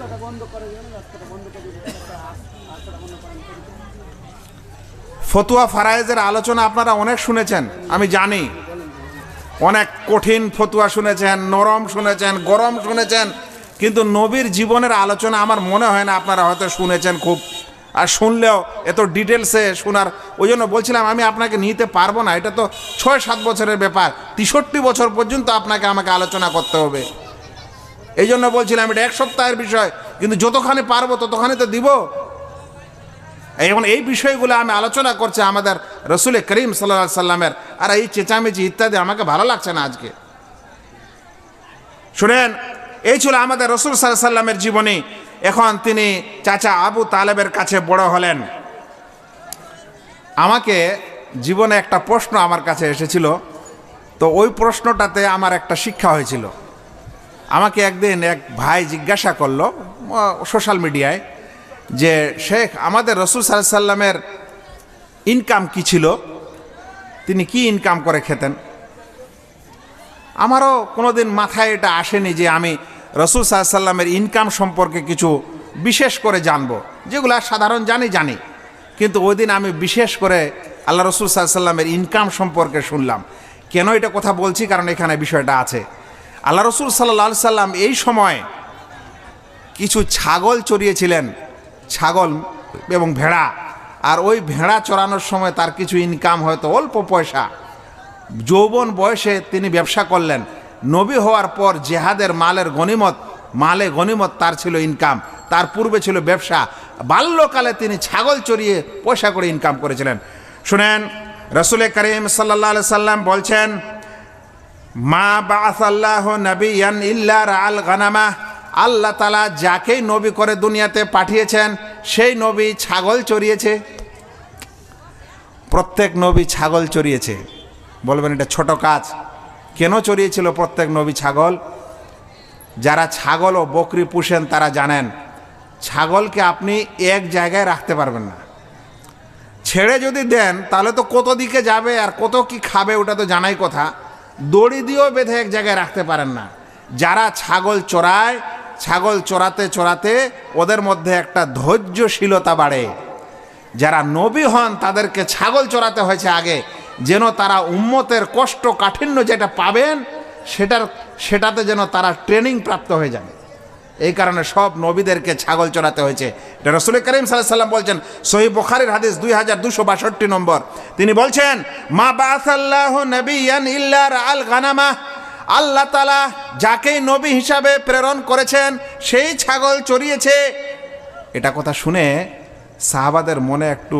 ফতোয়া ফারায়েজের আলোচনা আপনারা অনেক শুনেছেন, আমি জানি। অনেক কঠিন ফতোয়া শুনেছেন, নরম শুনেছেন, গরম শুনেছেন, কিন্তু নবীর জীবনের আলোচনা আমার মনে হয় না আপনারা হয়তো শুনেছেন খুব, আর শুনলেও এত ডিটেলসে শোনার, ওই জন্য বলছিলাম আমি আপনাকে নিতে পারবো না। এটা তো 6-7 বছরের ব্যাপার, 63 বছর পর্যন্ত আপনাকে আমাকে আলোচনা করতে হবে। এই জন্য বলছিলাম এটা 1 সপ্তাহের বিষয়, কিন্তু যতখানি পারবো ততখানি তো দিব। এখন এই বিষয়গুলো আমি আলোচনা করছি আমাদের রসুল করিম সাল্লাল্লাহু আলাইহি সাল্লামের, আর এই চেঁচামেচি ইত্যাদি আমাকে ভালো লাগছে না আজকে। শুনেন, এই ছিল আমাদের রসুল সাল্লাল্লাহু আলাইহি সাল্লামের জীবনী। এখন তিনি চাচা আবু তালেবের কাছে বড় হলেন। আমাকে জীবনে একটা প্রশ্ন আমার কাছে এসেছিল, তো ওই প্রশ্নটাতে আমার একটা শিক্ষা হয়েছিল। আমাকে একদিন এক ভাই জিজ্ঞাসা করলো সোশ্যাল মিডিয়ায় যে শেখ, আমাদের রাসূল সাল্লাল্লাহু আলাইহি সাল্লামের ইনকাম কি ছিল, তিনি কি ইনকাম করে খেতেন। আমারও কোনোদিন মাথায় এটা আসেনি যে আমি রাসূল সাল্লাল্লাহু আলাইহি সাল্লামের ইনকাম সম্পর্কে কিছু বিশেষ করে জানবো, যেগুলো সাধারণ জানি, কিন্তু ওই দিন আমি বিশেষ করে আল্লাহ রাসূল সাল্লাল্লাহু আলাইহি সাল্লামের ইনকাম সম্পর্কে শুনলাম। কেন এটা কথা বলছি, কারণ এখানে বিষয়টা আছে। আল্লাহ রাসূল সাল্লাল্লাহু আলাইহি সাল্লাম এই সময় কিছু ছাগল চড়িয়েছিলেন, ছাগল এবং ভেড়া, আর ওই ভেড়া চড়ানোর সময় তার কিছু ইনকাম হয়তো অল্প পয়সা। যৌবন বয়সে তিনি ব্যবসা করলেন, নবী হওয়ার পর জেহাদের মালে গনিমত তার ছিল ইনকাম, তার পূর্বে ছিল ব্যবসা। বাল্যকালে তিনি ছাগল চড়িয়ে পয়সা করে ইনকাম করেছিলেন। শুনেন, রাসূল করিম সাল্লাল্লাহু আলাইহি সাল্লাম বলছেন, মা বাআসাল্লাহু নাবিয়ান ইল্লা রাআল গানামা, আল্লাহ তাআলা যাকেই নবী করে দুনিয়াতে পাঠিয়েছেন সেই নবী ছাগল চড়িয়েছে। প্রত্যেক নবী ছাগল চড়িয়েছে। বলবেন এটা ছোট কাজ, কেন চড়িয়েছিল প্রত্যেক নবী ছাগল? যারা ছাগল ও বকরি পুষেন তারা জানেন, ছাগলকে আপনি এক জায়গায় রাখতে পারবেন না। ছেড়ে যদি দেন তাহলে তো কত দিকে যাবে আর কত কি খাবে ওটা তো জানাই কথা। দড়ি দিয়েও বেঁধে এক জায়গায় রাখতে পারেন না। যারা ছাগল চড়ায়, ছাগল চড়াতে চড়াতে ওদের মধ্যে একটা ধৈর্যশীলতা বাড়ে। যারা নবী হন তাদেরকে ছাগল চড়াতে হয়েছে আগে, যেন তারা উম্মতের কষ্ট কাঠিন্য যেটা পাবেন সেটাতে যেন তারা ট্রেনিং প্রাপ্ত হয়ে যাবে। এই কারণে সব নবীদেরকে ছাগল চড়াতে হয়েছে। এটা রাসূল করিম সাল্লাল্লাহু আলাইহি ওয়াসাল্লাম বলছেন, সহিহ বুখারীর হাদিস 2262 নম্বর। তিনি বলছেন, মা বাআসাল্লাহু নাবিয়ান ইল্লা রাআল গানামা, আল্লাহ তাআলা যাকে নবী হিসাবে প্রেরণ করেছেন সেই ছাগল চড়িয়েছে। এটা কথা শুনে সাহাবাদের মনে একটু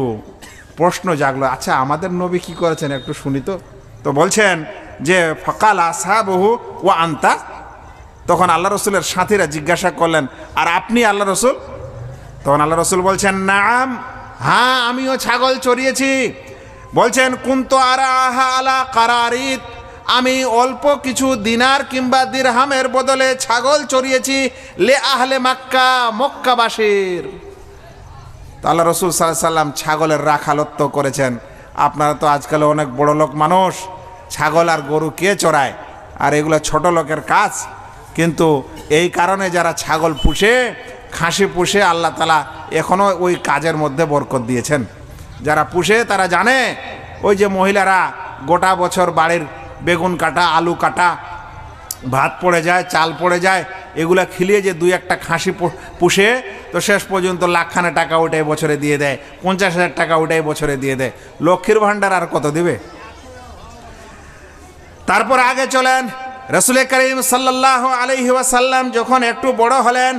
প্রশ্ন জাগলো, আচ্ছা আমাদের নবী কি করেছেন একটু শুনি তো। তো বলছেন যে ফাকাল আসহাবহু ওয়া আনতা, তখন আল্লাহ রসুলের সাথীরা জিজ্ঞাসা করলেন, আর আপনি আল্লাহ রসুল? তখন আল্লাহ রসুল বলছেন, নাম, হ্যাঁ আমিও ছাগল চড়িয়েছি। বলছেন, কুনতু আরাহা আলা কারারিত, আমি অল্প কিছু দিনার কিংবা দিরহামের বদলে ছাগল চড়িয়েছি লে আহলে মক্কা, মক্কাবাসীর। তো আল্লাহ রসুল সাল্লাল্লাহু আলাইহি সাল্লাম ছাগলের রাখালত্ব করেছেন। আপনারা তো আজকাল অনেক বড় লোক মানুষ, ছাগল আর গরু কে চড়ায়? আর এগুলো ছোট লোকের কাজ। কিন্তু এই কারণে যারা ছাগল পুষে, খাসি পুষে, আল্লাহ তাআলা এখনও ওই কাজের মধ্যে বরকত দিয়েছেন। যারা পুষে তারা জানে, ওই যে মহিলারা গোটা বছর বাড়ির বেগুন কাটা, আলু কাটা, ভাত পড়ে যায়, চাল পড়ে যায়, এগুলা খিলিয়ে যে দুই একটা খাসি পুষে, তো শেষ পর্যন্ত লাখখানে টাকা ওটাই বছরে দিয়ে দেয়, 50,000 টাকা ওটাই বছরে দিয়ে দেয়। লক্ষ্মীর ভাণ্ডার আর কত দিবে? তারপর আগে চলেন, রাসূল করিম সাল্লাল্লাহু আলাইহি ওয়াসাল্লাম যখন একটু বড় হলেন,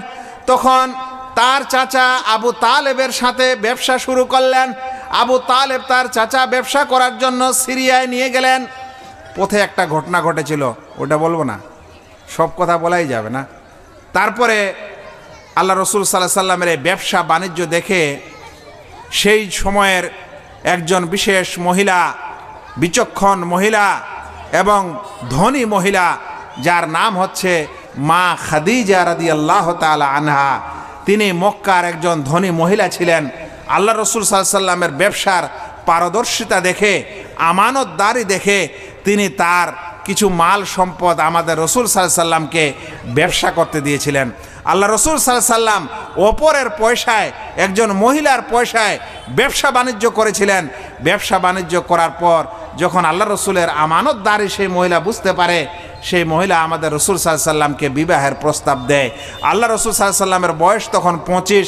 তখন তার চাচা আবু তালেবের সাথে ব্যবসা শুরু করলেন। আবু তালেব তার চাচা ব্যবসা করার জন্য সিরিয়ায় নিয়ে গেলেন। পথে একটা ঘটনা ঘটেছিল, ওটা বলবো না, সব কথা বলাই যাবে না। তারপরে আল্লাহ রসুল সাল্লাল্লাহু আলাইহি সাল্লামের এই ব্যবসা বাণিজ্য দেখে সেই সময়ের একজন বিশেষ মহিলা, বিচক্ষণ মহিলা এবং ধনী মহিলা, যার নাম হচ্ছে মা খাদিজা রাদিয়াল্লাহু তাআলা আনহা, তিনি মক্কার একজন ধনী মহিলা ছিলেন। আল্লাহ রসুল সাল্লাল্লাহু আলাইহি সাল্লামের ব্যবসার পারদর্শিতা দেখে, আমানতদারি দেখে তিনি তার কিছু মাল সম্পদ আমাদের রসুল সাল্লাল্লাহু আলাইহি সাল্লামকে ব্যবসা করতে দিয়েছিলেন। আল্লাহ রসুল সাল্লাল্লাহু আলাইহি সাল্লাম অপরের পয়সায়, একজন মহিলার পয়সায় ব্যবসা বাণিজ্য করেছিলেন। ব্যবসা বাণিজ্য করার পর যখন আল্লাহ রসুলের আমানতদারি সেই মহিলা বুঝতে পারে, সেই মহিলা আমাদের রসুল সাল্লাল্লাহু আলাইহি সাল্লামকে বিবাহের প্রস্তাব দেয়। আল্লাহ রসুল সাল্লাল্লাহু আলাইহি সাল্লামের বয়স তখন 25,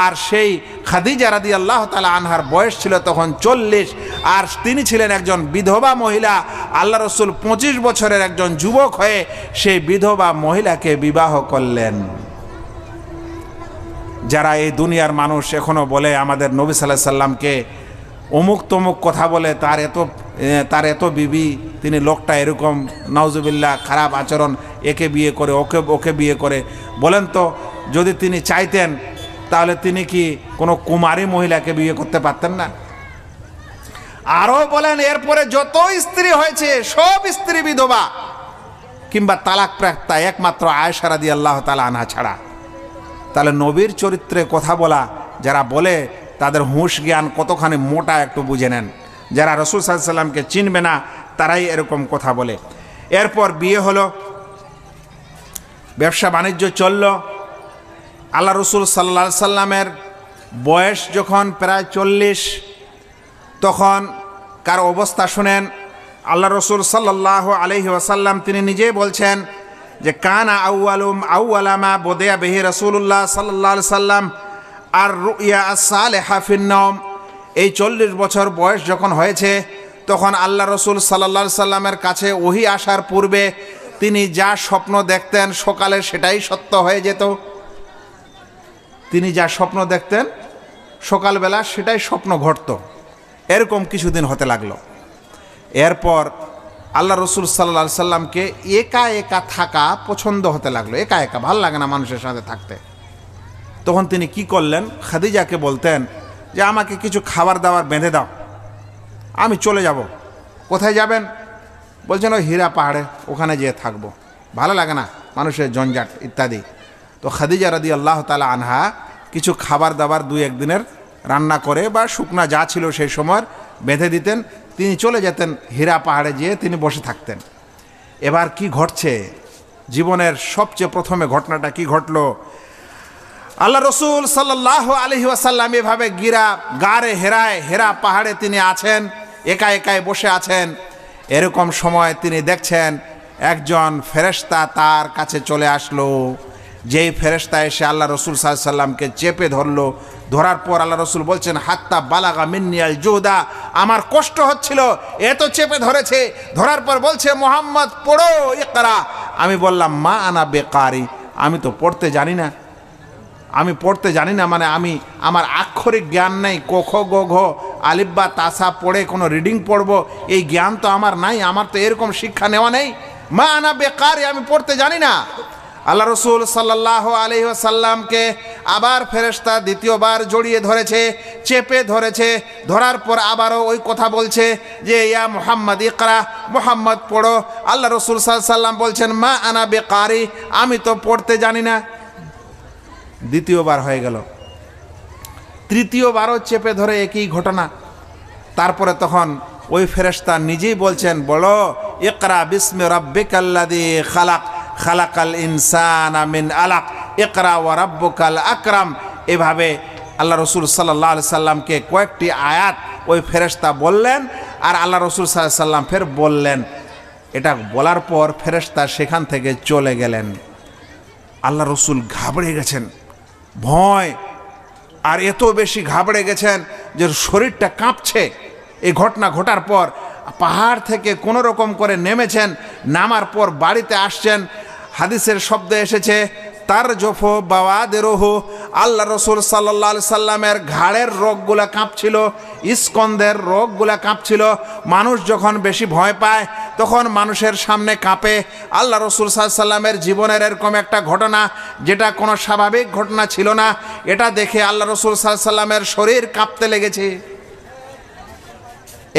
আর সেই খাদিজা রাদিয়াল্লাহু তাআলা আনহার বয়স ছিল তখন 40, আর তিনি ছিলেন একজন বিধবা মহিলা। আল্লাহ রসুল 25 বছরের একজন যুবক হয়ে সেই বিধবা মহিলাকে বিবাহ করলেন। যারা এই দুনিয়ার মানুষ এখনো বলে আমাদের নবী সাল্লাল্লাহু আলাইহি সাল্লামকে অমুক তমুক কথা বলে, তার এত বিবি, তিনি লোকটা এরকম, নাউজুবিল্লাহ, খারাপ আচরণ, একে বিয়ে করে, ওকে বিয়ে করে, বলেন তো যদি তিনি চাইতেন তাহলে তিনি কি কোনো কুমারী মহিলাকে বিয়ে করতে পারতেন না? আরও বলেন, এরপরে যত স্ত্রী হয়েছে সব স্ত্রী বিধবা কিংবা তালাকপ্রাপ্তা, একমাত্র আয়েশা রাদিয়াল্লাহু তাআলা আনহা ছাড়া। তাহলে নবীর চরিত্রে কথা বলা যারা বলে, তাদের হুঁশ জ্ঞান কতখানি মোটা একটু বুঝে নেন। যারা রসুল সাল্লাল্লাহু আলাইহি সাল্লামকে চিনবে না তারাই এরকম কথা বলে। এরপর বিয়ে হলো, ব্যবসা বাণিজ্য চলল। আল্লাহ রসুল সাল্লাল্লাহু আলাইহি সাল্লামের বয়স যখন প্রায় 40, তখন কার অবস্থা শুনেন। আল্লাহ রসুল সাল্লাল্লাহু আলাইহি ওয়াসাল্লাম তিনি নিজেই বলছেন যে কানা আউয়ালামা বদিয়া বিহি রাসূলুল্লাহ সাল্লাল্লাহু আলাইহি সাল্লাম আর রুইয়া আস-সালিহা ফিন নওম। এই 40 বছর বয়স যখন হয়েছে, তখন আল্লাহ রসুল সাল্লাল্লাহু আলাইহি সাল্লামের কাছে ওহী আসার পূর্বে তিনি যা স্বপ্ন দেখতেন সকালে সেটাই সত্য হয়ে যেত। তিনি যা স্বপ্ন দেখতেন সকালবেলা সেটাই স্বপ্ন ঘটত। এরকম কিছুদিন হতে লাগলো। এরপর আল্লাহ রসুল সাল্লাল্লাহু আলাইহি সাল্লামকে একা একা থাকা পছন্দ হতে লাগলো। একা একা ভাল লাগে না মানুষের সাথে থাকতে। তখন তিনি কি করলেন, খাদিজাকে বলতেন যে আমাকে কিছু খাবার দাবার বেঁধে দাও, আমি চলে যাব। কোথায় যাবেন? বলছেন ওই হীরা পাহাড়ে, ওখানে যেয়ে থাকবো, ভালো লাগে না মানুষের জঞ্জাট ইত্যাদি। তো খাদিজা রাদিয়াল্লাহু তাআলা আনহা কিছু খাবার দাবার 2-1 দিনের রান্না করে বা শুকনা যা ছিল সেই সময় বেঁধে দিতেন। তিনি চলে যেতেন হীরা পাহাড়ে, যেয়ে তিনি বসে থাকতেন। এবার কি ঘটছে, জীবনের সবচেয়ে প্রথমে ঘটনাটা কি ঘটলো, আল্লাহ রসুল সাল্লাল্লাহু আলাইহি ওয়াসাল্লাম এভাবে গারে হেরা পাহাড়ে তিনি আছেন, একা একাই বসে আছেন। এরকম সময় তিনি দেখছেন একজন ফেরেশতা তার কাছে চলে আসলো। যেই ফেরেশতা এসে আল্লাহ রসুল সাল্লাল্লাহু আলাইহি সাল্লামকে চেপে ধরলো, ধরার পর আল্লাহ রসুল বলছেন হাত্তা বালাগা মিন্নিয়াল জুহদা, আমার কষ্ট হচ্ছিল, এত চেপে ধরেছে। ধরার পর বলছে মুহাম্মদ পড়ো ইকরা। আমি বললাম মা আনা বেকারি, আমি তো পড়তে জানি না, আমি পড়তে জানি না, মানে আমার আক্ষরিক জ্ঞান নেই, ক খ গ ঘ আলিফ বা তাসা পড়ে কোনো রিডিং পড়বো এই জ্ঞান তো আমার নাই, আমার তো এরকম শিক্ষা নেওয়া নেই। মা আনা বেকারি, আমি পড়তে জানি না। আল্লাহ রসুল সাল্লাল্লাহু আলাইহি ওয়াসাল্লামকে আবার ফেরেশতা দ্বিতীয়বার জড়িয়ে ধরেছে, চেপে ধরেছে। ধরার পর আবারও ওই কথা বলছে যে ইয়া মুহাম্মদ ইকরা, মুহাম্মদ পড়ো। আল্লাহ রসুল সাল্লাল্লাহু আলাইহি ওয়াসাল্লাম বলছেন মা আনা বেকারি, আমি তো পড়তে জানি না। দ্বিতীয়বার হয়ে গেল, তৃতীয়বারও চেপে ধরে একই ঘটনা। তারপরে তখন ওই ফেরেশতা নিজেই বলছেন বলো ইকরা বিসমি রাব্বিকাল্লাযী খালাক, খালাকাল ইনসানা মিন আলাক, ইকরা ওয়া রাব্বুকাল আকরাম। এভাবে আল্লাহ রসুল সাল্লাল্লাহু আলাইহি সাল্লামকে কয়েকটি আয়াত ওই ফেরেশতা বললেন, আর আল্লাহ রসুল সাল্লাল্লাহু আলাইহি সাল্লাম ফের বললেন। এটা বলার পর ফেরেশতা সেখান থেকে চলে গেলেন। আল্লাহ রসুল ঘাবড়ে গেছেন, ভয়, আর এত বেশি ঘাবড়ে গেছেন যে শরীরটা কাঁপছে। এই ঘটনা ঘটার পর পাহাড় থেকে কোনো রকম করে নেমেছেন, নামার পর বাড়িতে আসছেন। হাদিসের শব্দ এসেছে তার জফো বাওয়াদেরোহ, আল্লাহ রসুল সাল্লাল্লাহু আলাইহি সাল্লামের ঘাড়ের রোগগুলা কাঁপছিল, স্কন্ধের রোগগুলা কাঁপছিল। মানুষ যখন বেশি ভয় পায় তখন মানুষের সামনে কাঁপে। আল্লাহ রসুল সাল্লাল্লাহু আলাইহি সাল্লামের জীবনের এরকম একটা ঘটনা, যেটা কোনো স্বাভাবিক ঘটনা ছিল না, এটা দেখে আল্লাহ রসুল সাল্লাল্লাহু আলাইহি সাল্লামের শরীর কাঁপতে লেগেছে।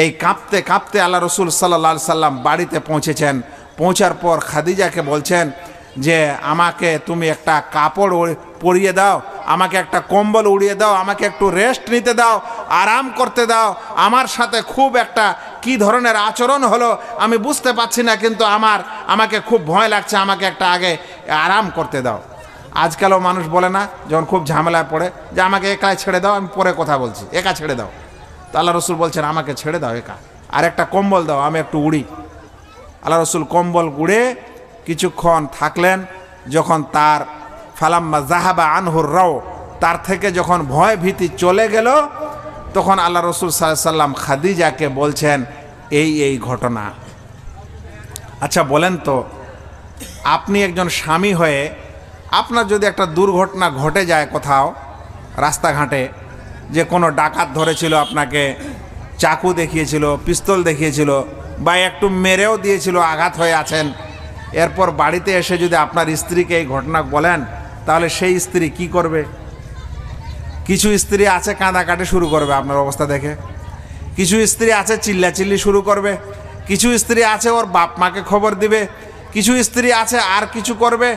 এই কাঁপতে কাঁপতে আল্লাহ রসুল সাল্লাল্লাহু আলাইহি সাল্লাম বাড়িতে পৌঁছেছেন। পৌঁছার পর খাদিজাকে বলছেন যে আমাকে তুমি একটা কাপড় পরিয়ে দাও, আমাকে একটা কম্বল উড়িয়ে দাও, আমাকে একটু রেস্ট নিতে দাও, আরাম করতে দাও। আমার সাথে খুব একটা কি ধরনের আচরণ হলো আমি বুঝতে পারছি না, কিন্তু আমাকে খুব ভয় লাগছে, আমাকে একটা আগে আরাম করতে দাও। আজকালও মানুষ বলে না, যখন খুব ঝামেলায় পড়ে, যে আমাকে একাই ছেড়ে দাও, আমি পরে কথা বলছি, একা ছেড়ে দাও। তো আল্লাহ রসুল বলছেন আমাকে ছেড়ে দাও একা, আর একটা কম্বল দাও, আমি একটু উড়ি। আল্লাহ রসুল কম্বল গুড়ে কিছুক্ষণ থাকলেন। যখন তার ফালাম্মা জাহাবা আনহুর রাও, তার থেকে যখন ভয় ভীতি চলে গেল, তখন আল্লাহ রসুল সাল্লাল্লাহু আলাইহি সাল্লাম খাদিজাকে বলছেন এই ঘটনা। আচ্ছা বলেন তো, আপনি একজন স্বামী হয়ে আপনার যদি একটা দুর্ঘটনা ঘটে যায় কোথাও রাস্তাঘাটে, যে কোনো ডাকাত ধরেছিল, আপনাকে চাকু দেখিয়েছিল, পিস্তল দেখিয়েছিল, বা একটু মেরেও দিয়েছিল, আঘাত হয়ে আছেন, এরপর বাড়িতে এসে যদি আপনার স্ত্রীকে এই ঘটনা বলেন, তাহলে সেই স্ত্রী কি করবে? কিছু স্ত্রী আছে কাঁদাকাটি শুরু করবে আপনার অবস্থা দেখে, কিছু স্ত্রী আছে চিল্লাচিল্লি শুরু করবে, কিছু স্ত্রী আছে ওর বাপ মাকে খবর দিবে, কিছু স্ত্রী আছে আর কিছু করবে,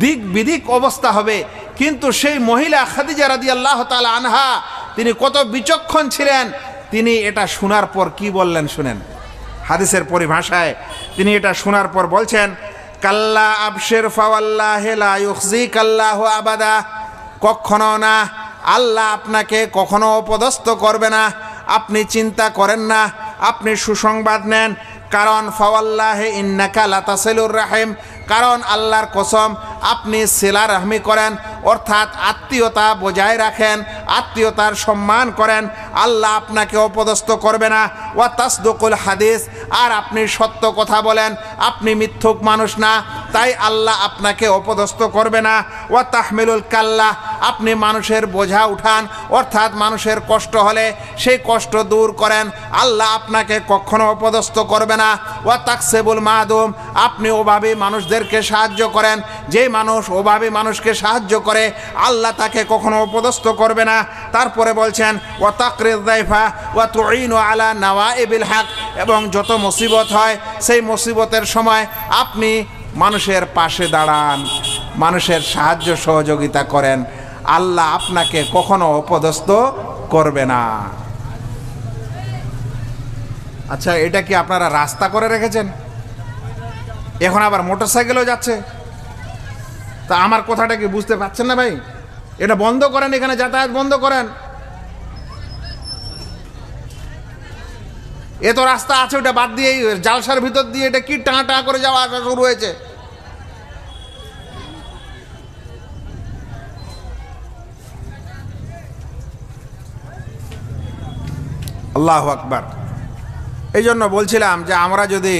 দিক বিদিক অবস্থা হবে। কিন্তু সেই মহিলা খাদিজা রাদিয়াল্লাহু তাআলা আনহা, তিনি কত বিচক্ষণ ছিলেন। তিনি এটা শোনার পর কি বললেন শুনেন। হাদিসের পরিভাষায় তিনি এটা শোনার পর বলছেন কাল্লা আবশির ফাওয়াল্লাহি লা ইউখজিকাল্লাহু আবাদা, কখনো না, আল্লাহ আপনাকে কখনো অপদস্থ করবে না, আপনি চিন্তা করেন না, আপনি সুসংবাদ নেন। কারণ ফাওয়াল্লাহি ইন্নাকা লাতাসিলুর রাহিম, কারণ আল্লাহর কসম আপনি সিলা রাহমি করেন, অর্থাৎ আত্মীয়তা বজায় রাখেন, আত্মীয়তার সম্মান করেন, আল্লাহ আপনাকে অপদস্থ করবে না। ওয়া তাসদুকুল হাদিস, আর আপনি সত্য কথা বলেন, আপনি মিথ্যুক মানুষ না, তাই আল্লাহ আপনাকে অপদস্থ করবে না। ওয়া তাহমিলুল কাল্লা, আপনি মানুষের বোঝা উঠান, অর্থাৎ মানুষের কষ্ট হলে সেই কষ্ট দূর করেন, আল্লাহ আপনাকে কখনো অপদস্থ করবে না। ওয়া তাকসিবুল মাদুম, আপনি অভাবী মানুষদেরকে সাহায্য করেন, যে মানুষ অভাবী মানুষকে সাহায্য করে আল্লাহ তাকে কখনো অপদস্থ করবে না। তারপরে বলছেন ওয়া তাকরিদ যায়ফা ওয়া তুঈনু আলা নাওয়াইবিল হক, এবং যত মুসিবত হয় সেই মুসিবতের সময় আপনি মানুষের পাশে দাঁড়ান, মানুষের সাহায্য সহযোগিতা করেন, আল্লাহ আপনাকে কখনো অপদস্থ করবে না। আচ্ছা, এটা কি আপনারা রাস্তা করে রেখেছেন? এখন আবার মোটরসাইকেলও যাচ্ছে। তা আমার কথাটা কি বুঝতে পারছেন না ভাই? এটা বন্ধ করেন, এখানে যাতায়াত বন্ধ করেন। এ তো রাস্তা আছে, ওটা বাদ দিয়ে জালসার ভিতর দিয়ে এটা কি টাঁ টাঁ করে যাওয়া আসা শুরু হয়েছে। আল্লাহু আকবার। এই জন্য বলছিলাম যে আমরা যদি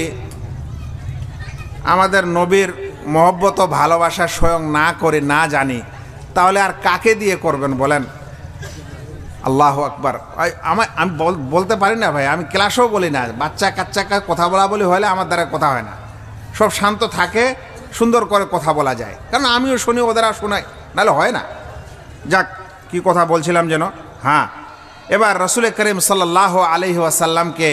আমাদের নবীর মহব্বত ও ভালোবাসা স্বয়ং না করে না জানি, তাহলে আর কাকে দিয়ে করবেন বলেন? আল্লাহু আকবার। আমি বলতে পারি না ভাই, আমি ক্লাসেও বলি না, বাচ্চা কাচ্চাকে কথা বলা বলি হলে আমার দ্বারা কথা হয় না। সব শান্ত থাকে, সুন্দর করে কথা বলা যায়, কারণ আমিও শুনি, ওদেরা শোনাই, নাহলে হয় না। যাক, কি কথা বলছিলাম যেন? হ্যাঁ, এবার রসুল করিম সাল্লাল্লাহু আলাইহি ওয়াসাল্লামকে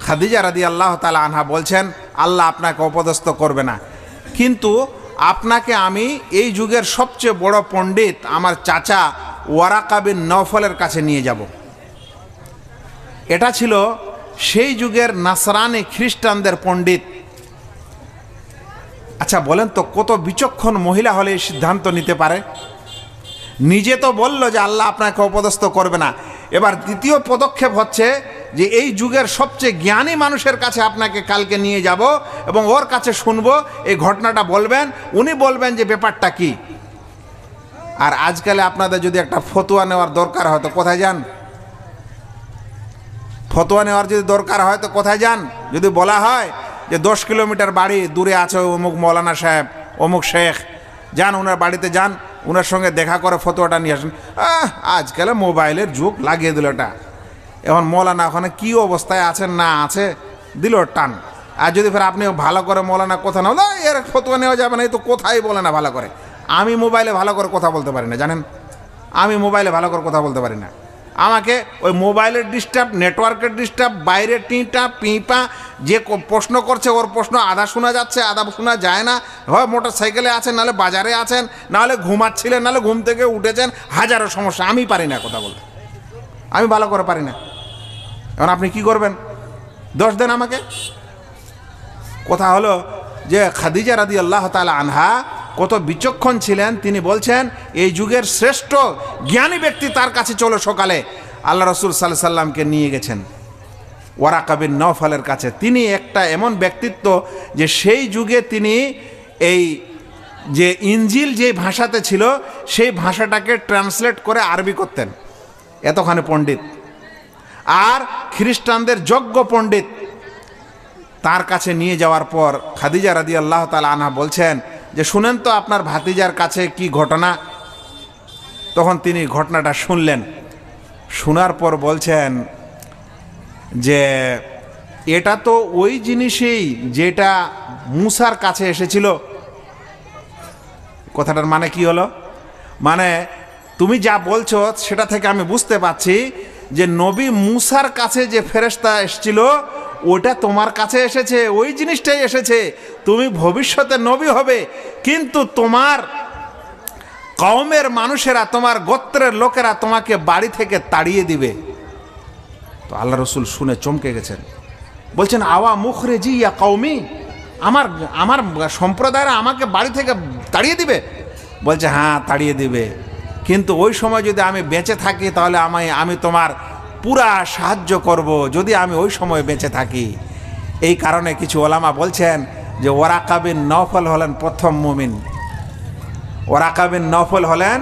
খাদিজা রাদিয়াল্লাহু তাআলা আনহা বলছেন, আল্লাহ আপনাকে অপদস্থ করবে না, কিন্তু আপনাকে আমি এই যুগের সবচেয়ে বড় পণ্ডিত আমার চাচা ওয়ারাকা বিন নওফলের কাছে নিয়ে যাব। এটা ছিল সেই যুগের নাসরানি খ্রিস্টানদের পণ্ডিত। আচ্ছা বলেন তো, কত বিচক্ষণ মহিলা হলে এই সিদ্ধান্ত নিতে পারে? নিজে তো বলল যে আল্লাহ আপনাকে অপদস্থ করবে না, এবার দ্বিতীয় পদক্ষেপ হচ্ছে যে এই যুগের সবচেয়ে জ্ঞানী মানুষের কাছে আপনাকে কালকে নিয়ে যাব এবং ওর কাছে শুনবো, এই ঘটনাটা বলবেন, উনি বলবেন যে ব্যাপারটা কি। আর আজকালে আপনাদের যদি একটা ফতোয়া নেওয়ার দরকার হয় তো কোথায় যান? ফতোয়া নেওয়ার যদি দরকার হয় তো কোথায় যান? যদি বলা হয় যে 10 কিলোমিটার বাড়ি দূরে আছে অমুক মৌলানা সাহেব, অমুক শেখ, যান ওনার বাড়িতে, যান ওনার সঙ্গে দেখা করে ফতোয়াটা নিয়ে আসেন। আজকালে মোবাইলের যুগ, লাগিয়ে দিল এটা। এখন মৌলানা ওখানে কী অবস্থায় আছেন না আছে দিল টান। আর যদি ফের আপনি ভালো করে মৌলানা কথা না, এর ফতোয়া নেওয়া যাবে না, এই তো কোথায় বলে না ভালো করে। আমি মোবাইলে ভালো করে কথা বলতে পারি না, জানেন? আমি মোবাইলে ভালো করে কথা বলতে পারি না। আমাকে ওই মোবাইলের ডিস্টার্ব, নেটওয়ার্কের ডিস্টার্ব, বাইরে টিঁটা পিঁপা, যে প্রশ্ন করছে ওর প্রশ্ন আধা শোনা যাচ্ছে, আধা শোনা যায় না। হয় মোটর সাইকেলে আছেন, নাহলে বাজারে আছেন, নাহলে ঘুমাচ্ছিলেন, নাহলে ঘুম থেকে উঠেছেন, হাজারো সমস্যা। আমি পারি না কথা বলতে, আমি ভালো করে পারি না। এখন আপনি কি করবেন? দোষ দেন আমাকে। কথা হলো যে খাদিজা রাদিয়াল্লাহু তাআলা আনহা কত বিচক্ষণ ছিলেন। তিনি বলছেন এই যুগের শ্রেষ্ঠ জ্ঞানী ব্যক্তি তার কাছে চলো সকালে। আল্লাহ রসুল সাল্লাল্লাহু আলাইহি সাল্লামকে নিয়ে গেছেন ওয়ারাকা বিন নওফলের কাছে। তিনি একটা এমন ব্যক্তিত্ব যে সেই যুগে তিনি এই যে ইনজিল যে ভাষাতে ছিল সেই ভাষাটাকে ট্রান্সলেট করে আরবি করতেন, এতখানি পণ্ডিত। আর খ্রিস্টানদের যোগ্য পণ্ডিত। তার কাছে নিয়ে যাওয়ার পর খাদিজা রাদিয়াল্লাহু তাআলা আনহা বলছেন যে শুনেন তো আপনার ভাতিজার কাছে কি ঘটনা। তখন তিনি ঘটনাটা শুনলেন। শোনার পর বলছেন যে এটা তো ওই জিনিসই যেটা মুসার কাছে এসেছিল। কথাটার মানে কি হলো? মানে তুমি যা বলছো সেটা থেকে আমি বুঝতে পারছি যে নবী মুসার কাছে যে ফেরেশতা এসেছিল ওটা তোমার কাছে এসেছে, ওই জিনিসটাই এসেছে। তুমি ভবিষ্যতে নবী হবে, কিন্তু তোমার কওমের মানুষেরা, তোমার গোত্রের লোকেরা তোমাকে বাড়ি থেকে তাড়িয়ে দিবে। তো আল্লাহ রসুল শুনে চমকে গেছেন। বলছেন আওয়া মুখরেজি ইয়া কওমি, আমার সম্প্রদায়রা আমাকে বাড়ি থেকে তাড়িয়ে দিবে? বলছে হ্যাঁ তাড়িয়ে দিবে, কিন্তু ওই সময় যদি আমি বেঁচে থাকি তাহলে আমি তোমার পুরা সাহায্য করব, যদি আমি ওই সময় বেঁচে থাকি। এই কারণে কিছু ওলামা বলছেন যে ওয়ারাকা বিন নওফল হলেন প্রথম মুমিন। ওয়ারাকা বিন নওফল হলেন